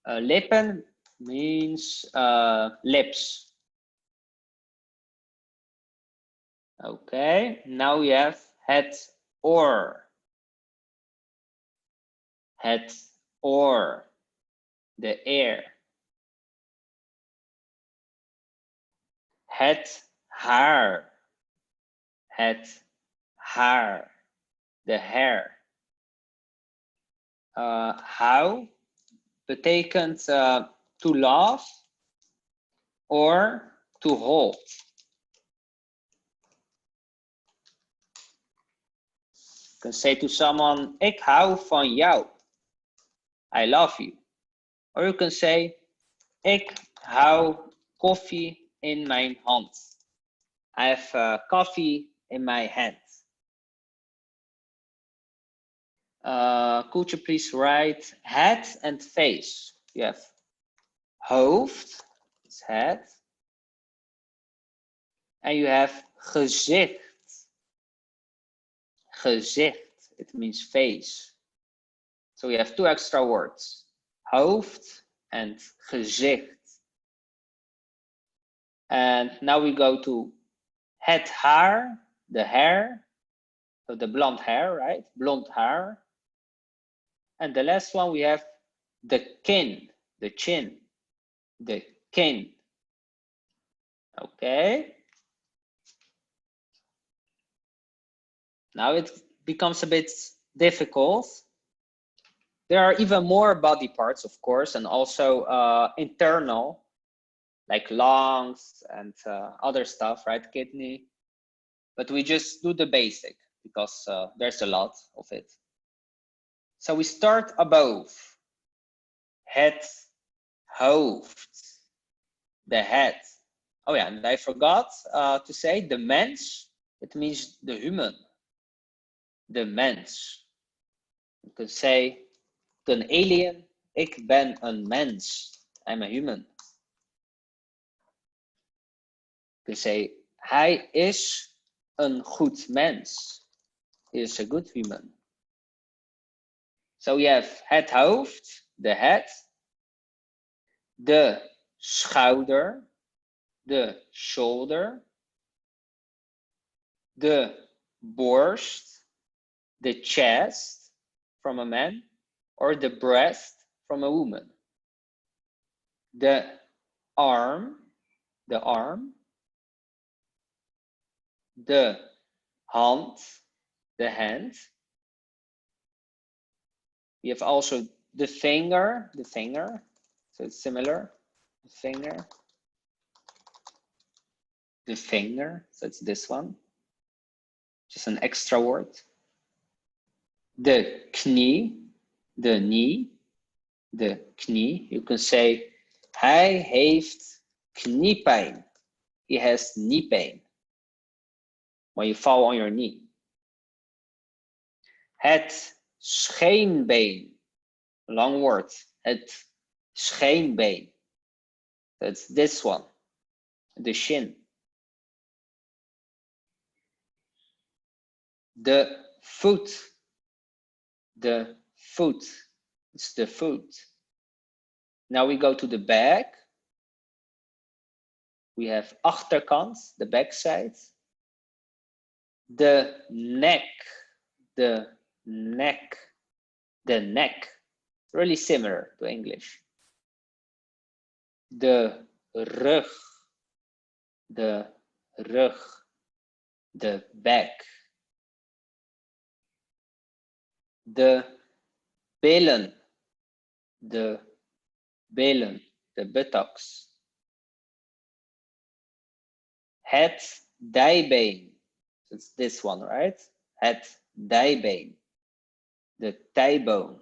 Lippen means lips. Okay, now we have het oor. Het oor, the ear. Het haar. Het haar, the hair. How betekent to laugh or to hold. You can say to someone, ik hou van jou. I love you. Or you can say, ik hou koffie in mijn hand. I have coffee in my hand. Could you please write head and face? You have hoofd, it's head. And you have gezicht. Gezicht, it means face. So we have two extra words, hoofd and gezicht. And now we go to het haar, the hair. So the blonde hair, right? Blonde hair. And the last one we have the kin, the chin, the kin. Okay. Now it becomes a bit difficult. There are even more body parts, of course, and also internal, like lungs and other stuff, right? Kidney. But we just do the basic because there's a lot of it. So we start above. Het hoofd, the head. Oh yeah, and I forgot to say the mens. It means the human. The mens. You could say to an alien, ik ben een mens. I'm a human. You could say, hij is een goed mens. He is a good human. So we have het hoofd, the head, de schouder, the shoulder, de borst, the chest from a man, or the breast from a woman. The arm, the hand, the hand. We have also the finger, so it's similar, the finger, so it's this one, just an extra word. De knie, de knee, de knie. You can say, hij heeft kniepijn. He has knee pain. When you fall on your knee. Het scheenbeen. Long word. Het scheenbeen. That's this one. The shin. De voet. The foot. It's the foot. Now we go to the back. We have achterkant, the back side. The neck. The neck. The neck. Really similar to English. De rug. De rug. The back. De billen. De billen. The buttocks. Het dijbeen. It's this one, right? Het dijbeen. The thigh bone.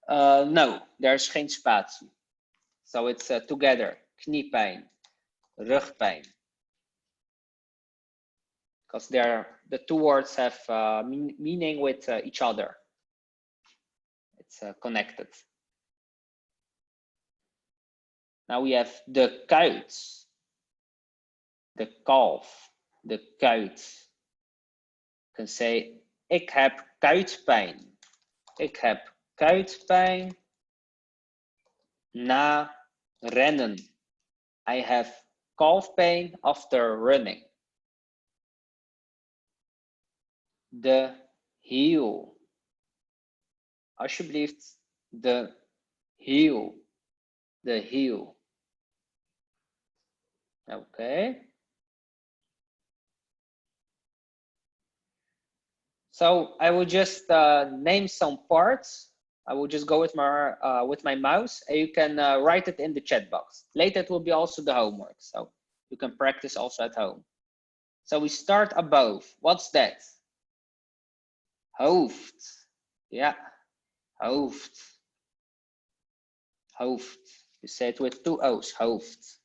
No, there's geen spatie. So it's together. Kniepijn, rugpijn. Because the two words have meaning with each other. It's connected. Now we have de kuit, the calf, de kuit. You can say, ik heb kuitpijn. Ik heb kuitpijn na rennen. I have calf pain after running. De heel. Alsjeblieft, de heel. The heel. Okay. So I will just name some parts. I will just go with my mouse, and you can write it in the chat box. Later it will be also the homework, so you can practice also at home. So we start above. What's that? Hoofd. Yeah, hoofd. Hoofd. You say it with two O's, hoofd.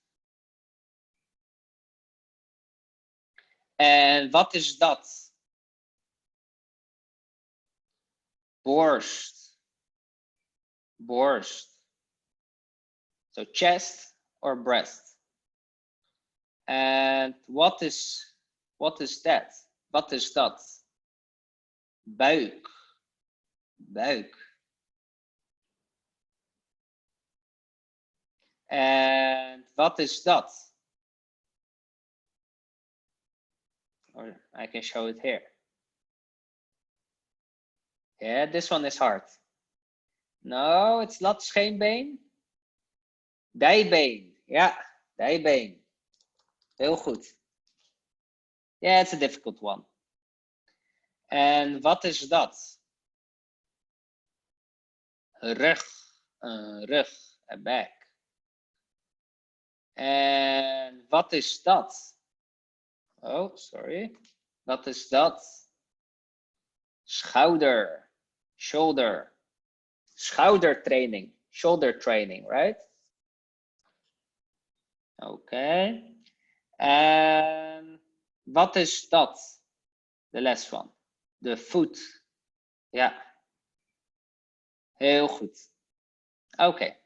En wat is dat? Borst. Borst. So chest or breast. And what is that? Wat is dat? Buik. Buik. And wat is dat? Or I can show it here. Yeah, this one is hard. No, it's not scheenbeen. Dijbeen. Ja, dijbeen. Heel goed. Yeah, it's a difficult one. En wat is dat? Rug. Rug. A back. En wat is dat? Oh, sorry. Wat is dat? Schouder. Shoulder. Schoudertraining. Shoulder training, right? Okay. En wat is dat? The last one. De voet. Ja. Heel goed. Okay.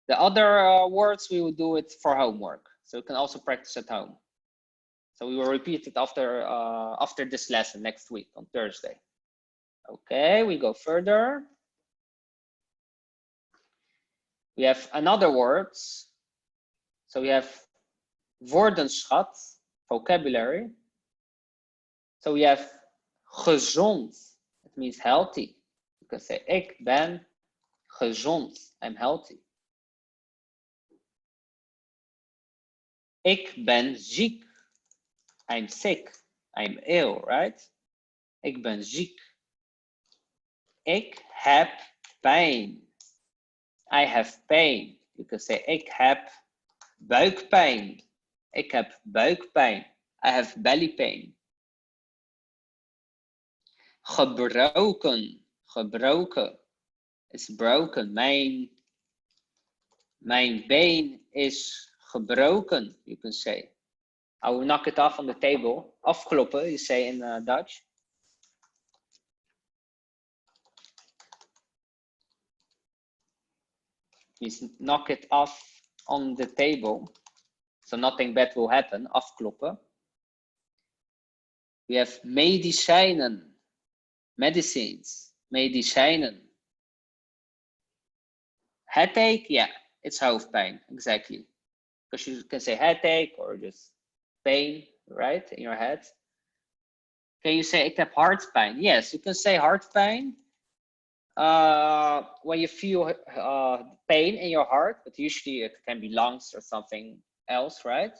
The other words, we will do it for homework. So you can also practice at home. So we will repeat it after this lesson next week on Thursday. Okay, we go further. We have another words. So we have woordenschat, vocabulary. So we have gezond. It means healthy. You can say, ik ben gezond. I'm healthy. Ik ben ziek. I'm sick. I'm ill, right? Ik ben ziek. Ik heb pijn. I have pain. You can say, ik heb buikpijn. Ik heb buikpijn. I have belly pain. Gebroken. Gebroken. It's broken. Mijn been is gebroken, you can say. I will knock it off on the table. Afkloppen, you say in Dutch. Means knock it off on the table. So nothing bad will happen. Afkloppen. We have medicijnen. Medicines. Medicijnen. Headache, yeah, it's hoofdpijn, exactly. Because you can say headache or just pain, right, in your head. Can you say ik heb hartpijn? Yes, you can say hartpijn when you feel pain in your heart, but usually it can be lungs or something else, right?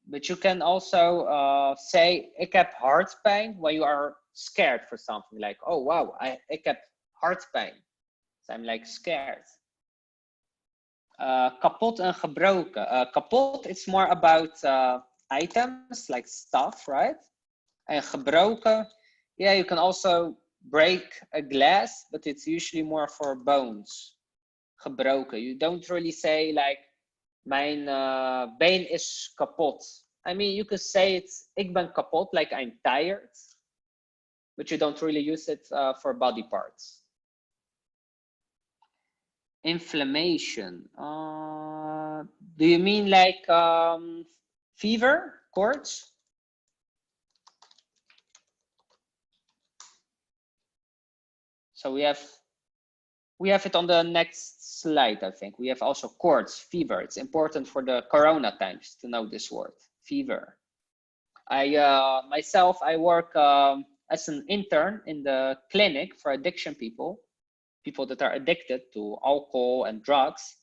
But you can also say ik heb hartpijn when you are scared for something, like, oh wow, ik heb hartpijn. So I'm like scared. Kapot en gebroken. Kapot, it's more about items like stuff, right? And gebroken, yeah, you can also break a glass, but it's usually more for bones. Gebroken. You don't really say like, mijn been is kapot. I mean, you could say it's ik ben kapot, like I'm tired, but you don't really use it for body parts. Inflammation. Do you mean like fever, koorts? So we have it on the next slide, I think. We have also koorts, fever. It's important for the corona times to know this word, fever. Myself, I work as an intern in the clinic for addiction people that are addicted to alcohol and drugs.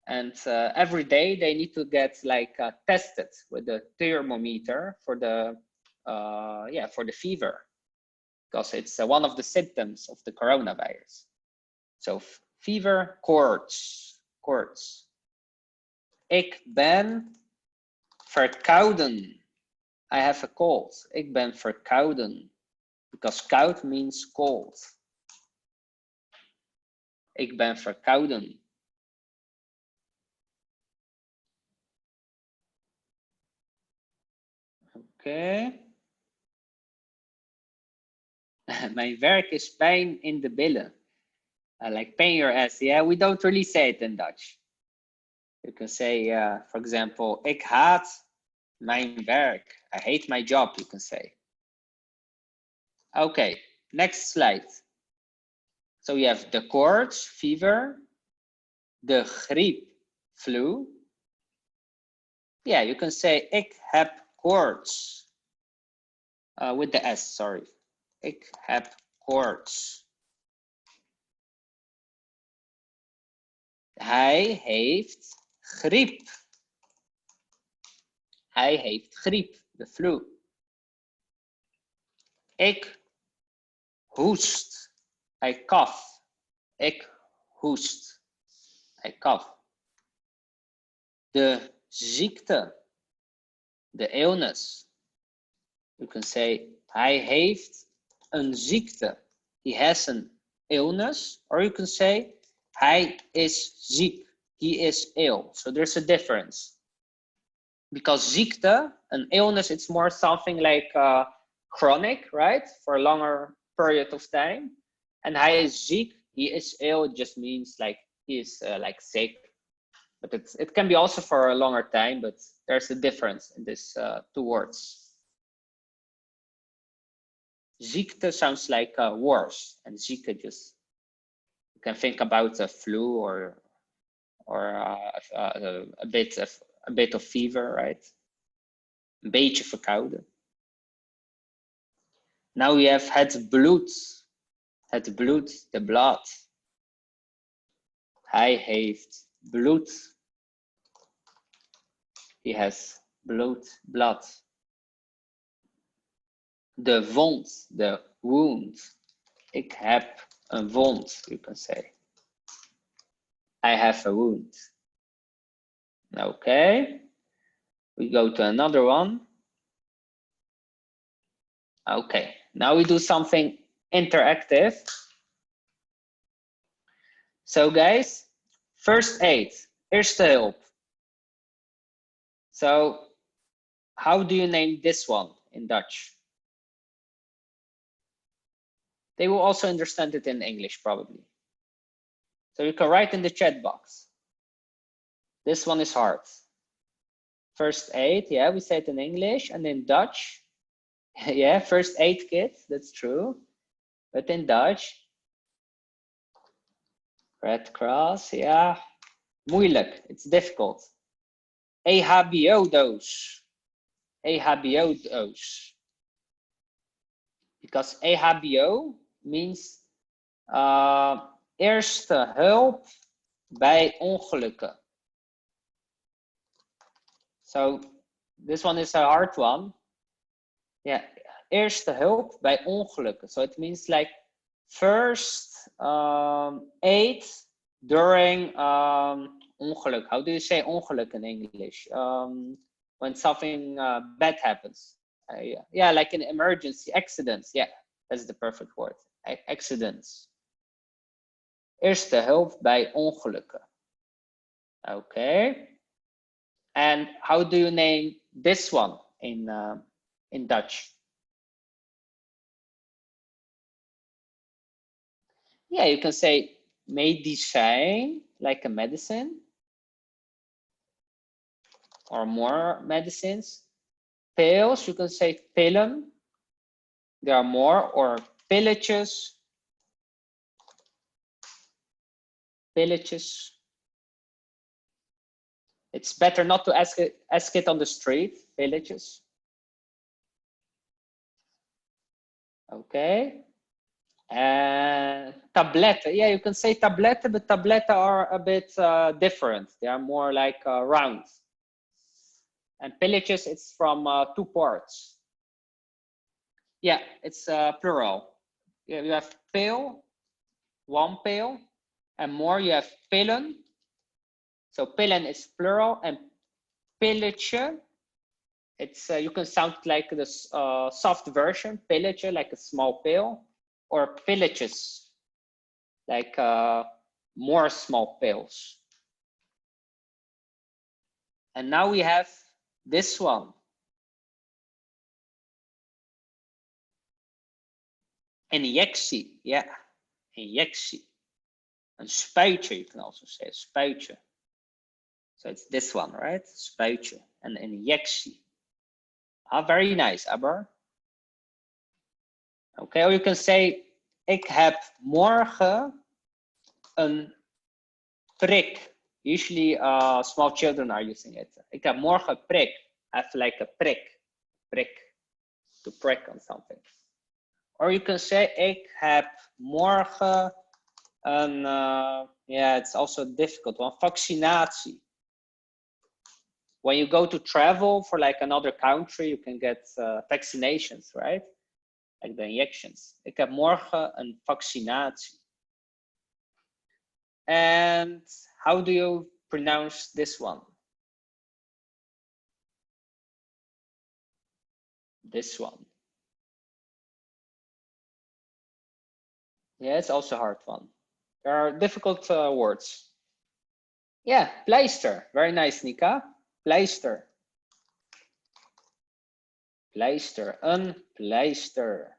And every day they need to get like tested with the thermometer for the fever, because it's one of the symptoms of the coronavirus. So fever, koorts. Ik ben verkouden. I have a cold. Ik ben verkouden, because koud means cold. Ik ben verkouden. Okay. Mijn werk is pijn in de billen. Like pain your ass. Yeah, we don't really say it in Dutch. You can say, for example, ik haat mijn werk. I hate my job, you can say. Okay, next slide. So we have the koorts, fever, de griep, flu. Yeah, you can say ik heb koorts. With the S, sorry. Ik heb koorts. Hij heeft griep. Hij heeft griep, de flu. Ik hoest. I cough. Ik hoest. I cough. De ziekte. De illness. You can say, hij heeft een ziekte. He has an illness. Or you can say, hij is ziek. He is ill. So there's a difference. Because ziekte, an illness, it's more something like chronic, right? For a longer period of time. And hij is ziek, he is ill, it just means like he is like sick. But it can be also for a longer time, but there's a difference in these two words. Ziekte sounds like worse, and zieke just, you can think about a flu or a bit of fever, right? Een beetje verkouden. Now we have het bloed. Het bloed, the blood. Hij heeft bloed. He has blood. De wond, the wound. Ik heb een wond, you can say. I have a wound. Okay. We go to another one. Okay, now we do something interactive. So guys, first aid, eerste hulp. So how do you name this one in Dutch? They will also understand it in English probably. So you can write in the chat box. This one is hard. First aid, yeah, we say it in English, and in Dutch, yeah, first aid kit, that's true. But in Dutch, Red Cross, yeah, moeilijk, it's difficult. EHBO-doos, EHBO-doos. Because EHBO means eerste hulp bij ongelukken. So this one is a hard one. Yeah, eerste hulp bij ongelukken. So it means like first aid during ongeluk. How do you say ongeluk in English? When something bad happens. Yeah, like an emergency, accidents. Yeah, that's the perfect word. Accidents. Eerste hulp bij ongelukken. Okay. And how do you name this one in Dutch? Yeah, you can say medicijn, like a medicine, or more medicines. Pills, you can say pillen. There are more, or pilletjes. Pilletjes. It's better not to ask it on the street. Pilletjes. Okay. And tabletten. Yeah, you can say tabletten, but tabletten are a bit different. They are more like round. And pilletjes, it's from 2 parts. Yeah, it's plural. Yeah, you have pill, 1 pill, and more you have pillen. So pillen is plural, and pilletje, it's you can sound like the soft version, pilletje, like a small pill, or pilletjes, like more small pills. And now we have this one. Injectie, yeah, injectie. Een spuitje, you can also say, spuitje. So it's this one, right? Spuitje, an injectie. Ah, very nice, Aber. Okay, or you can say, ik heb morgen een prik. Usually small children are using it. Ik heb morgen prik. I have like a prick, to prick on something. Or you can say, ik heb morgen een, yeah, it's also difficult one, vaccinatie. When you go to travel for like another country, you can get vaccinations, right? Like the injections. Ik heb morgen een vaccinatie. And how do you pronounce this one? This one. Yeah, it's also a hard one. There are difficult words. Yeah, pleister. Very nice, Nika. Pleister. Pleister. Een pleister.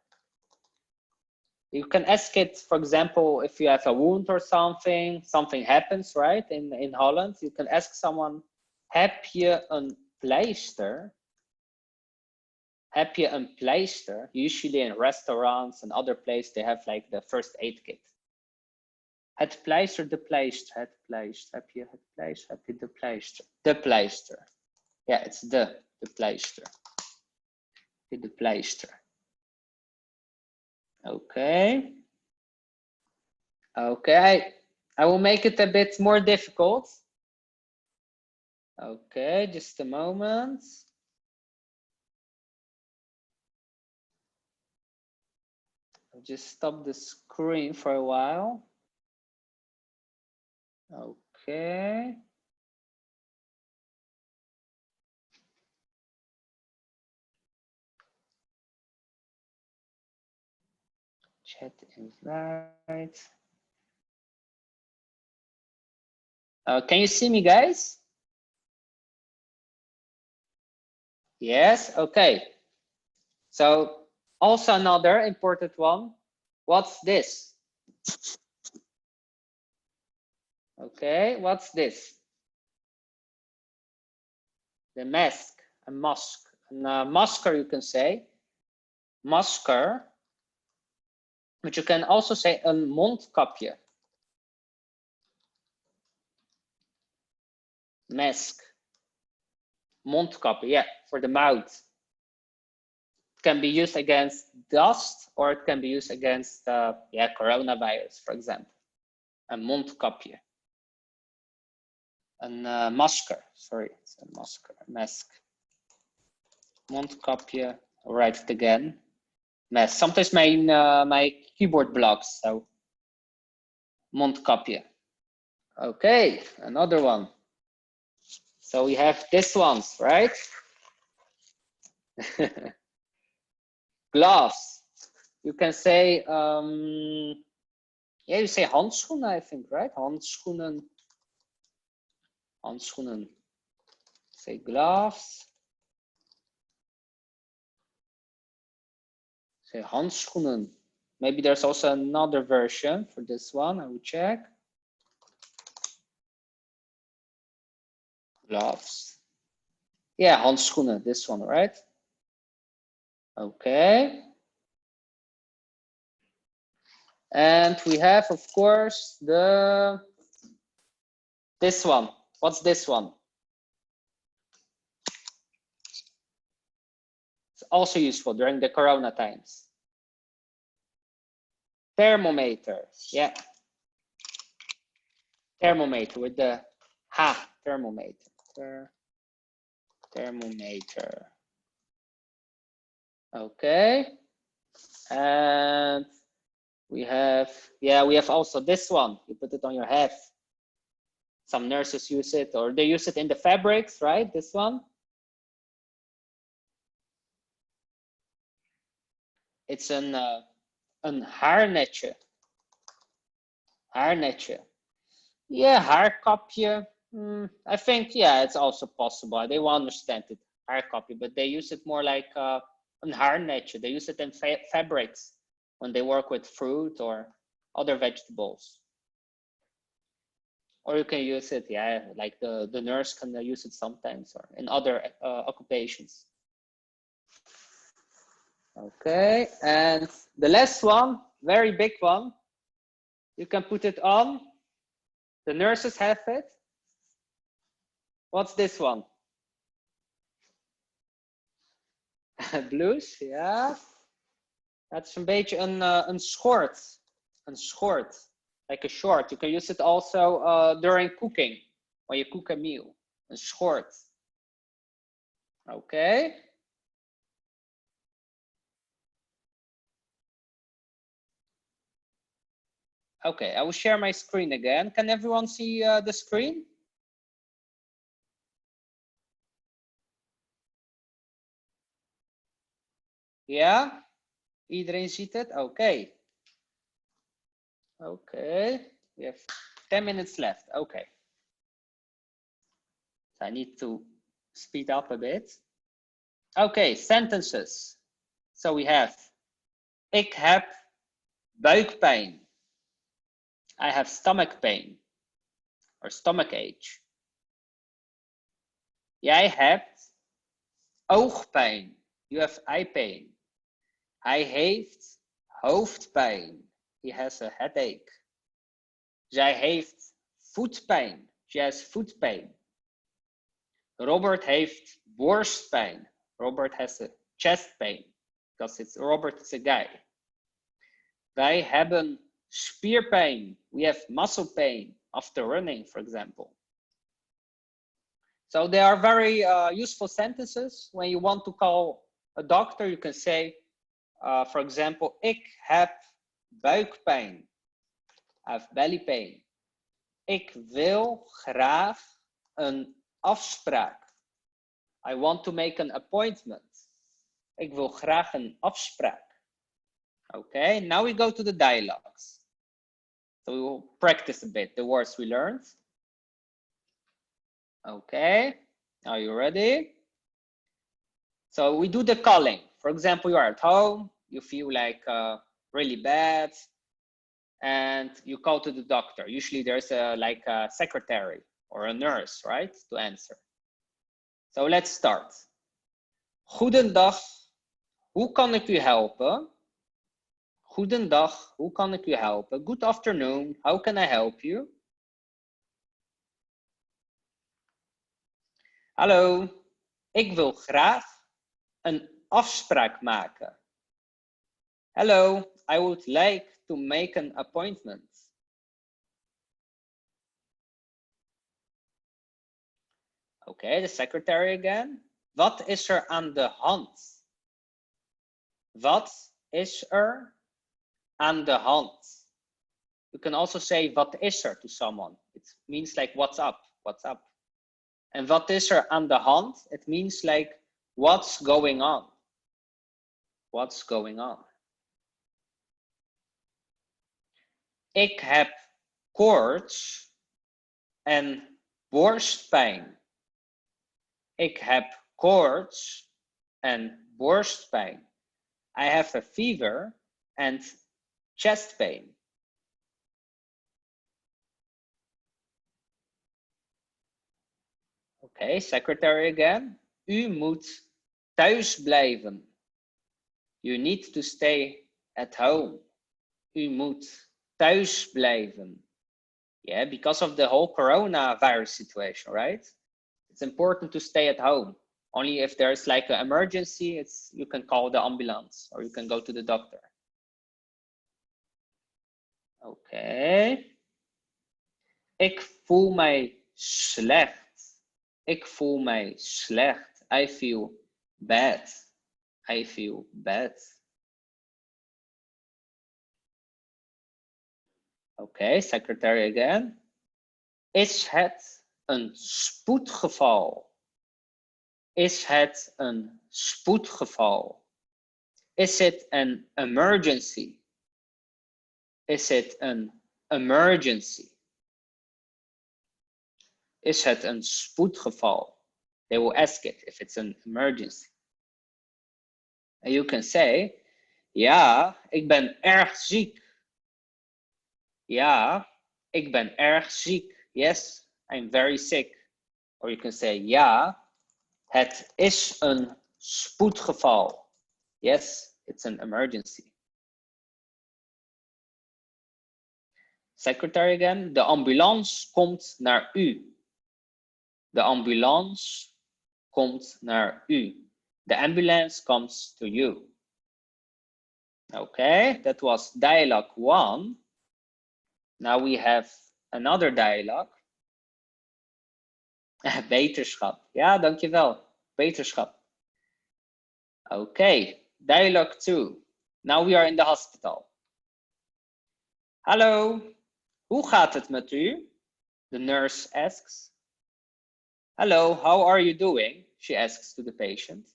You can ask it, for example, if you have a wound or something happens, right? In Holland, you can ask someone, heb je een pleister? Heb je een pleister? Usually in restaurants and other places, they have like the first aid kit. Het pleister, de pleister, het pleister. Heb je het pleister? Heb je de pleister? De pleister. Yeah, it's de pleister. De pleister. Okay. Okay, I will make it a bit more difficult. Okay, just a moment. I'll just stop the screen for a while. Okay. Chat invite. Can you see me, guys? Yes, okay. So also another important one. What's this? Okay, what's this? The mask, a mask. And masker, you can say. Masker. But you can also say een mondkapje. Mask. Mondkapje, yeah, for the mouth. It can be used against dust or it can be used against coronavirus, for example. Een mondkapje. Een masker, sorry, it's a masker, mask. Mondkapje, I'll write it again. Mask. Sometimes my keyboard blocks, so mondkapje. Okay, another one. So we have this ones, right? Gloves. You can say, yeah, you say handschoenen, I think, right? Handschoenen. Handschoenen. Say gloves. Say handschoenen. Maybe there's also another version for this one. I will check. Gloves. Yeah, handschoenen, this one, right? Okay. And we have, of course, this one. What's this one? It's also useful during the corona times. Thermometer, yeah. Thermometer with the ha, thermometer. Thermometer. Okay. And we have also this one. You put it on your head. Some nurses use it, or they use it in the fabrics, right? This one. It's een haarnetje. Haarnetje. Yeah, haarkapje. I think, yeah, it's also possible. They will understand it, haarkapje, but they use it more like een haarnetje. They use it in fabrics when they work with fruit or other vegetables. Or you can use it, yeah, like the nurse can use it sometimes or in other occupations. Okay, and the last one, very big one. You can put it on. The nurses have it. What's this one? Blouse, yeah. That's een beetje een schort. Een schort, like a short. You can use it also during cooking, when you cook a meal. Een schort. Okay. Okay, I will share my screen again. Can everyone see the screen? Ja? Iedereen ziet het? Okay. Okay, we have 10 minutes left. Okay. So I need to speed up a bit. Okay, sentences. So we have, ik heb buikpijn. I have stomach pain or stomachache. Jij hebt oogpijn. You have eye pain. Hij heeft hoofdpijn. He has a headache. Zij heeft voetpijn. She has foot pain. Robert heeft borstpijn. Robert has a chest pain. Because Robert is a guy. Wij hebben spierpijn. We have muscle pain after running, for example. So they are very useful sentences. When you want to call a doctor, you can say, for example, ik heb buikpijn. I have belly pain. Ik wil graag een afspraak. I want to make an appointment. Ik wil graag een afspraak. Okay, now we go to the dialogues. So we will practice a bit the words we learned. Okay, are you ready? So we do the calling. For example, you are at home, you feel like really bad, and you call to the doctor. Usually there's like a secretary or a nurse, right, to answer. So let's start. Goedendag, hoe kan ik u helpen? Goedendag, hoe kan ik u helpen? Good afternoon, how can I help you? Hallo, ik wil graag een afspraak maken. Hello, I would like to make an appointment. Okay, the secretary again. Wat is er aan de hand? Wat is er aan de hand? You can also say wat is er to someone. It means like what's up, what's up. And wat is er aan de hand? It means like what's going on. What's going on? Ik heb koorts en borstpijn. Ik heb koorts en borstpijn. I have a fever and chest pain. Okay, secretary again. U moet thuis blijven. You need to stay at home. U moet thuis blijven. Yeah, because of the whole coronavirus situation, right? It's important to stay at home. Only if there's like an emergency, you can call the ambulance or you can go to the doctor. Okay. Ik voel mij slecht. Ik voel mij slecht. I feel bad. I feel bad. Okay, secretary again. Is het een spoedgeval? Is het een spoedgeval? Is it an emergency? Is it an emergency? Is het een spoedgeval? They will ask it if it's an emergency. And you can say, ja, ik ben erg ziek. Ja, ik ben erg ziek. Yes, I'm very sick. Or you can say, ja, het is een spoedgeval. Yes, it's an emergency. Secretary again. De ambulance komt naar u. De ambulance komt naar u. The ambulance comes to you. Okay, that was dialogue 1. Now we have another dialogue. Beterschap. Ja, dankjewel. Beterschap. Okay, dialogue 2. Now we are in the hospital. Hallo, hoe gaat het met u? The nurse asks. Hello, how are you doing? She asks to the patient.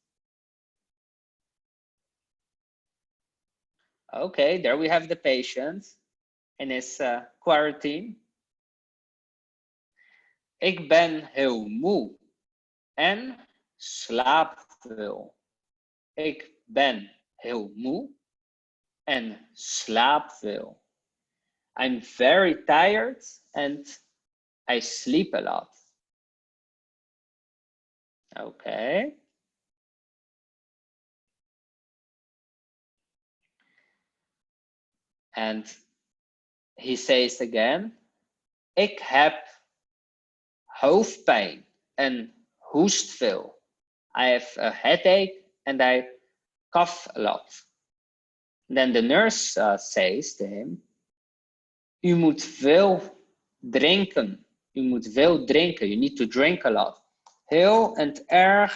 Okay, there we have the patient in his quarantine. Ik ben heel moe en slaap veel. Ik ben heel moe en slaap veel. I'm very tired and I sleep a lot. Okay. And he says again, ik heb hoofdpijn en hoest veel. I have a headache and I cough a lot. Then the nurse says to him, u moet veel drinken. U moet veel drinken. You need to drink a lot. Heel and erg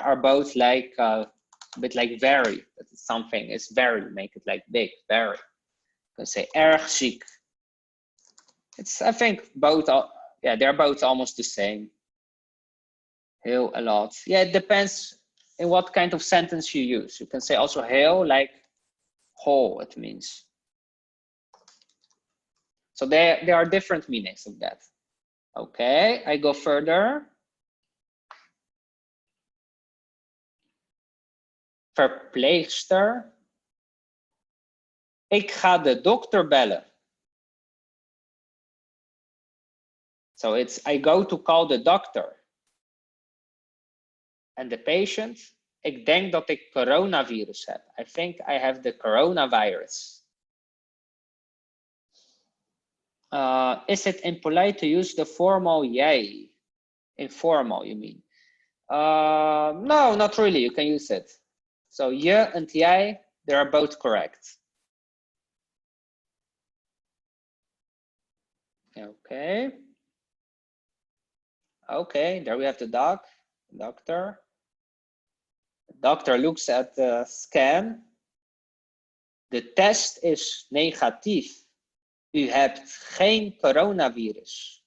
are both like a bit like very. That is something is very. Make it like big, very. You can say erg ziek. It's I think both are, yeah, they're both almost the same. Heel a lot. Yeah, it depends in what kind of sentence you use. You can say also heel like Whole, it means. So there are different meanings of that. Okay, I go further. Verpleegster. Ik ga de dokter bellen. So it's I go to call the doctor. And the patient. Ik denk dat ik coronavirus heb. I think I have the coronavirus. Is it impolite to use the formal jij? Informal, you mean? No, not really. You can use it. So je and jij, they are both correct. Okay. Okay, there we have the doctor. The doctor looks at the scan. De test is negatief. U hebt geen coronavirus.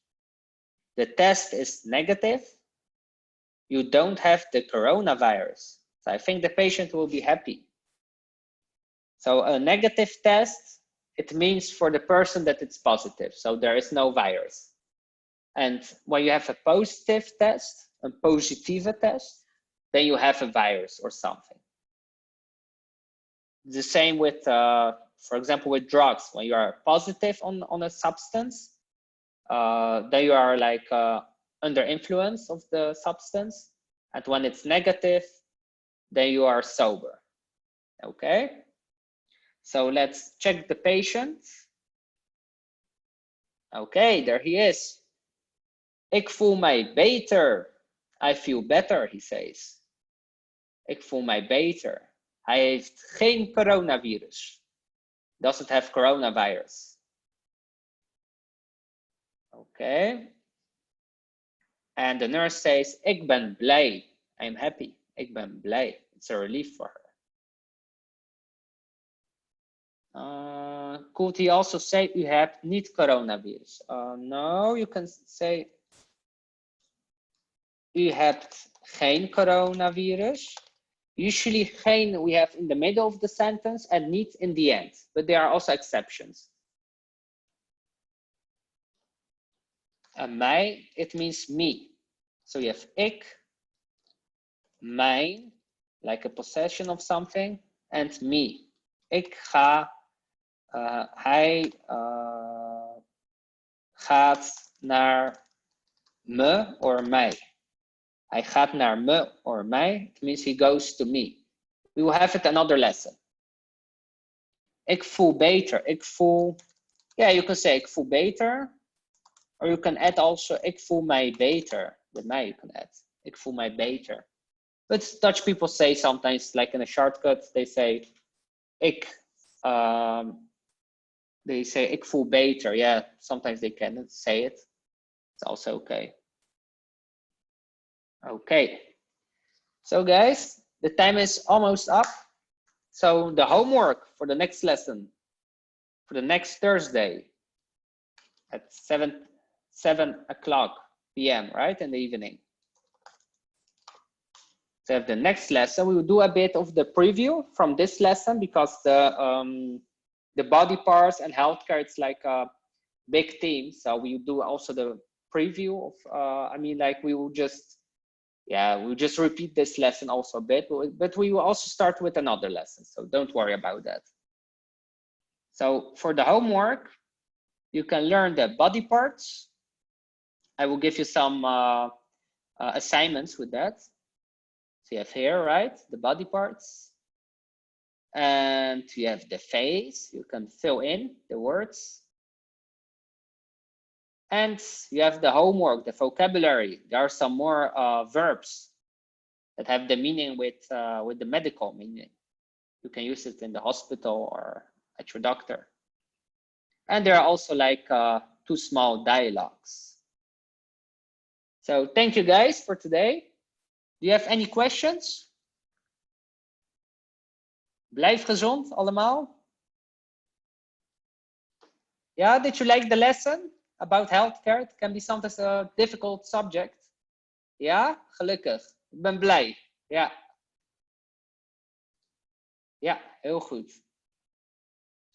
The test is negative. You don't have the coronavirus. So I think the patient will be happy. So a negative test, it means for the person that it's positive. So there is no virus. And when you have a positive test, a positieve test, then you have a virus or something. The same with, for example, with drugs. When you are positive on a substance, then you are like under influence of the substance. And when it's negative, then you are sober. Okay. So let's check the patient. Okay, there he is. Ik voel mij beter. I feel better, he says. Ik voel mij beter. Hij heeft geen coronavirus. Doesn't have coronavirus. Okay. And the nurse says, ik ben blij. I'm happy. Ik ben blij. It's a relief for her. Could he also say, u hebt niet coronavirus? No, you can say, u hebt geen coronavirus. Usually geen we have in the middle of the sentence and niet in the end, but there are also exceptions. Mij, it means me. So you have ik, mijn, like a possession of something, and me. Ik ga, hij gaat naar me or mij. Hij gaat naar me or mij. It means he goes to me. We will have it another lesson. Ik voel beter. Ik voel, yeah, you can say ik voel beter. Or you can add also ik voel mij beter. With mij you can add ik voel mij beter. But Dutch people say sometimes, like in a shortcut, they say ik, they say ik voel beter. Yeah, sometimes they can say it. It's also okay. Okay. So guys, the time is almost up. So the homework for the next lesson, for the next Thursday at 7 o'clock p.m., right, in the evening. So the next lesson, we will do a bit of the preview from this lesson because the body parts and healthcare, it's like a big theme. So we will do also the preview of, I mean, like we will just, yeah, we'll just repeat this lesson also a bit, but we will also start with another lesson. So don't worry about that. So for the homework, you can learn the body parts. I will give you some assignments with that. So you have here, right, the body parts. And you have the face. You can fill in the words. And you have the homework, the vocabulary. There are some more verbs that have the meaning with the medical meaning. You can use it in the hospital or at your doctor. And there are also like 2 small dialogues. So thank you guys for today. Do you have any questions? Blijf gezond allemaal. Yeah, did you like the lesson about healthcare? It can be sometimes a difficult subject. Ja, gelukkig. Ik ben blij. Ja. Ja, heel goed.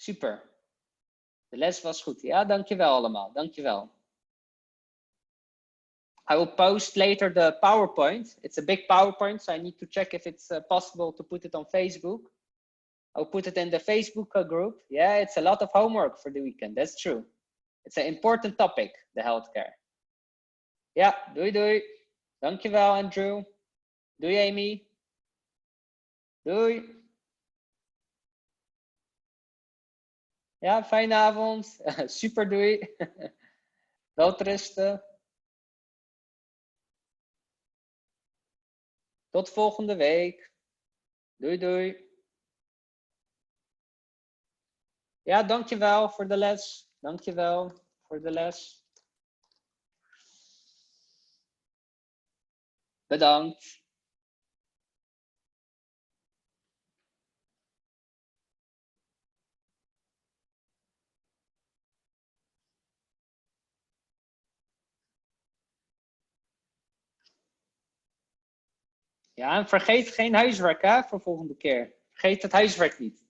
Super. De les was goed. Ja, dankjewel allemaal. Dankjewel. I will post later the PowerPoint. It's a big PowerPoint, so I need to check if it's possible to put it on Facebook. I'll put it in the Facebook group. Yeah, it's a lot of homework for the weekend. That's true. It's an important topic, the healthcare. Ja, doei doei. Dankjewel, Andrew. Doei, Amy. Doei. Ja, fijne avond. Super, doei. Welterusten. Tot volgende week. Doei, doei. Ja, dankjewel voor de les. Dankjewel voor de les. Bedankt. Ja, en vergeet geen huiswerk hè, voor volgende keer. Vergeet het huiswerk niet.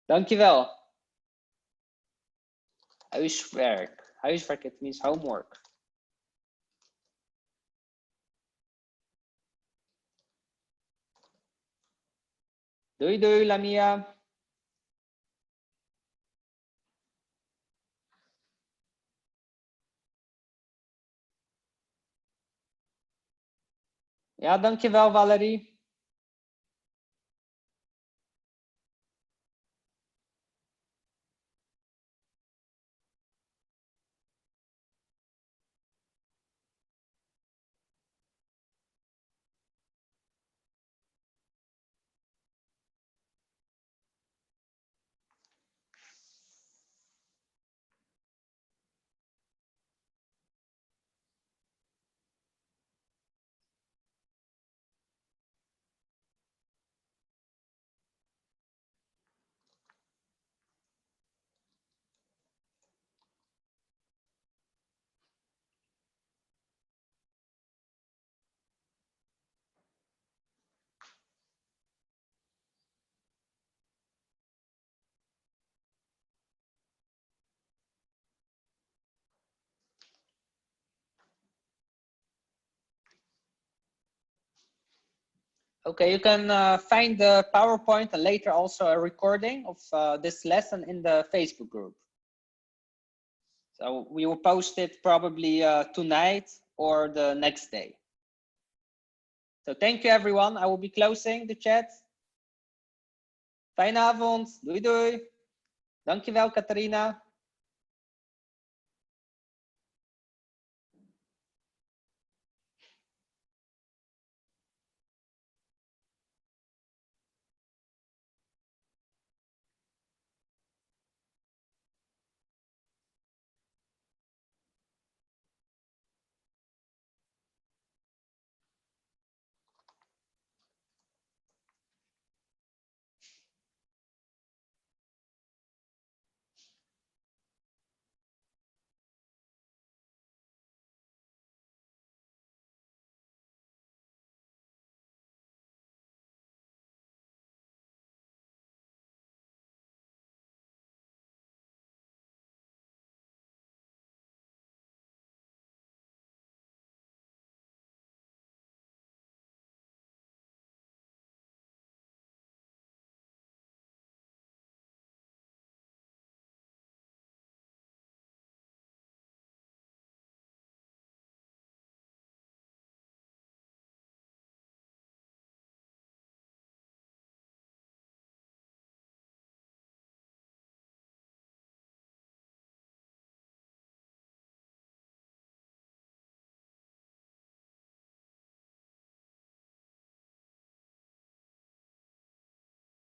Dankjewel. Huiswerk. Huiswerk, it means homework. Doei doei, Lamia. Ja, dankjewel, Valerie. Okay, you can find the PowerPoint and later also a recording of this lesson in the Facebook group. So we will post it probably tonight or the next day. So thank you everyone. I will be closing the chat. Fijne avond. Doei doei. Dankjewel, Catharina.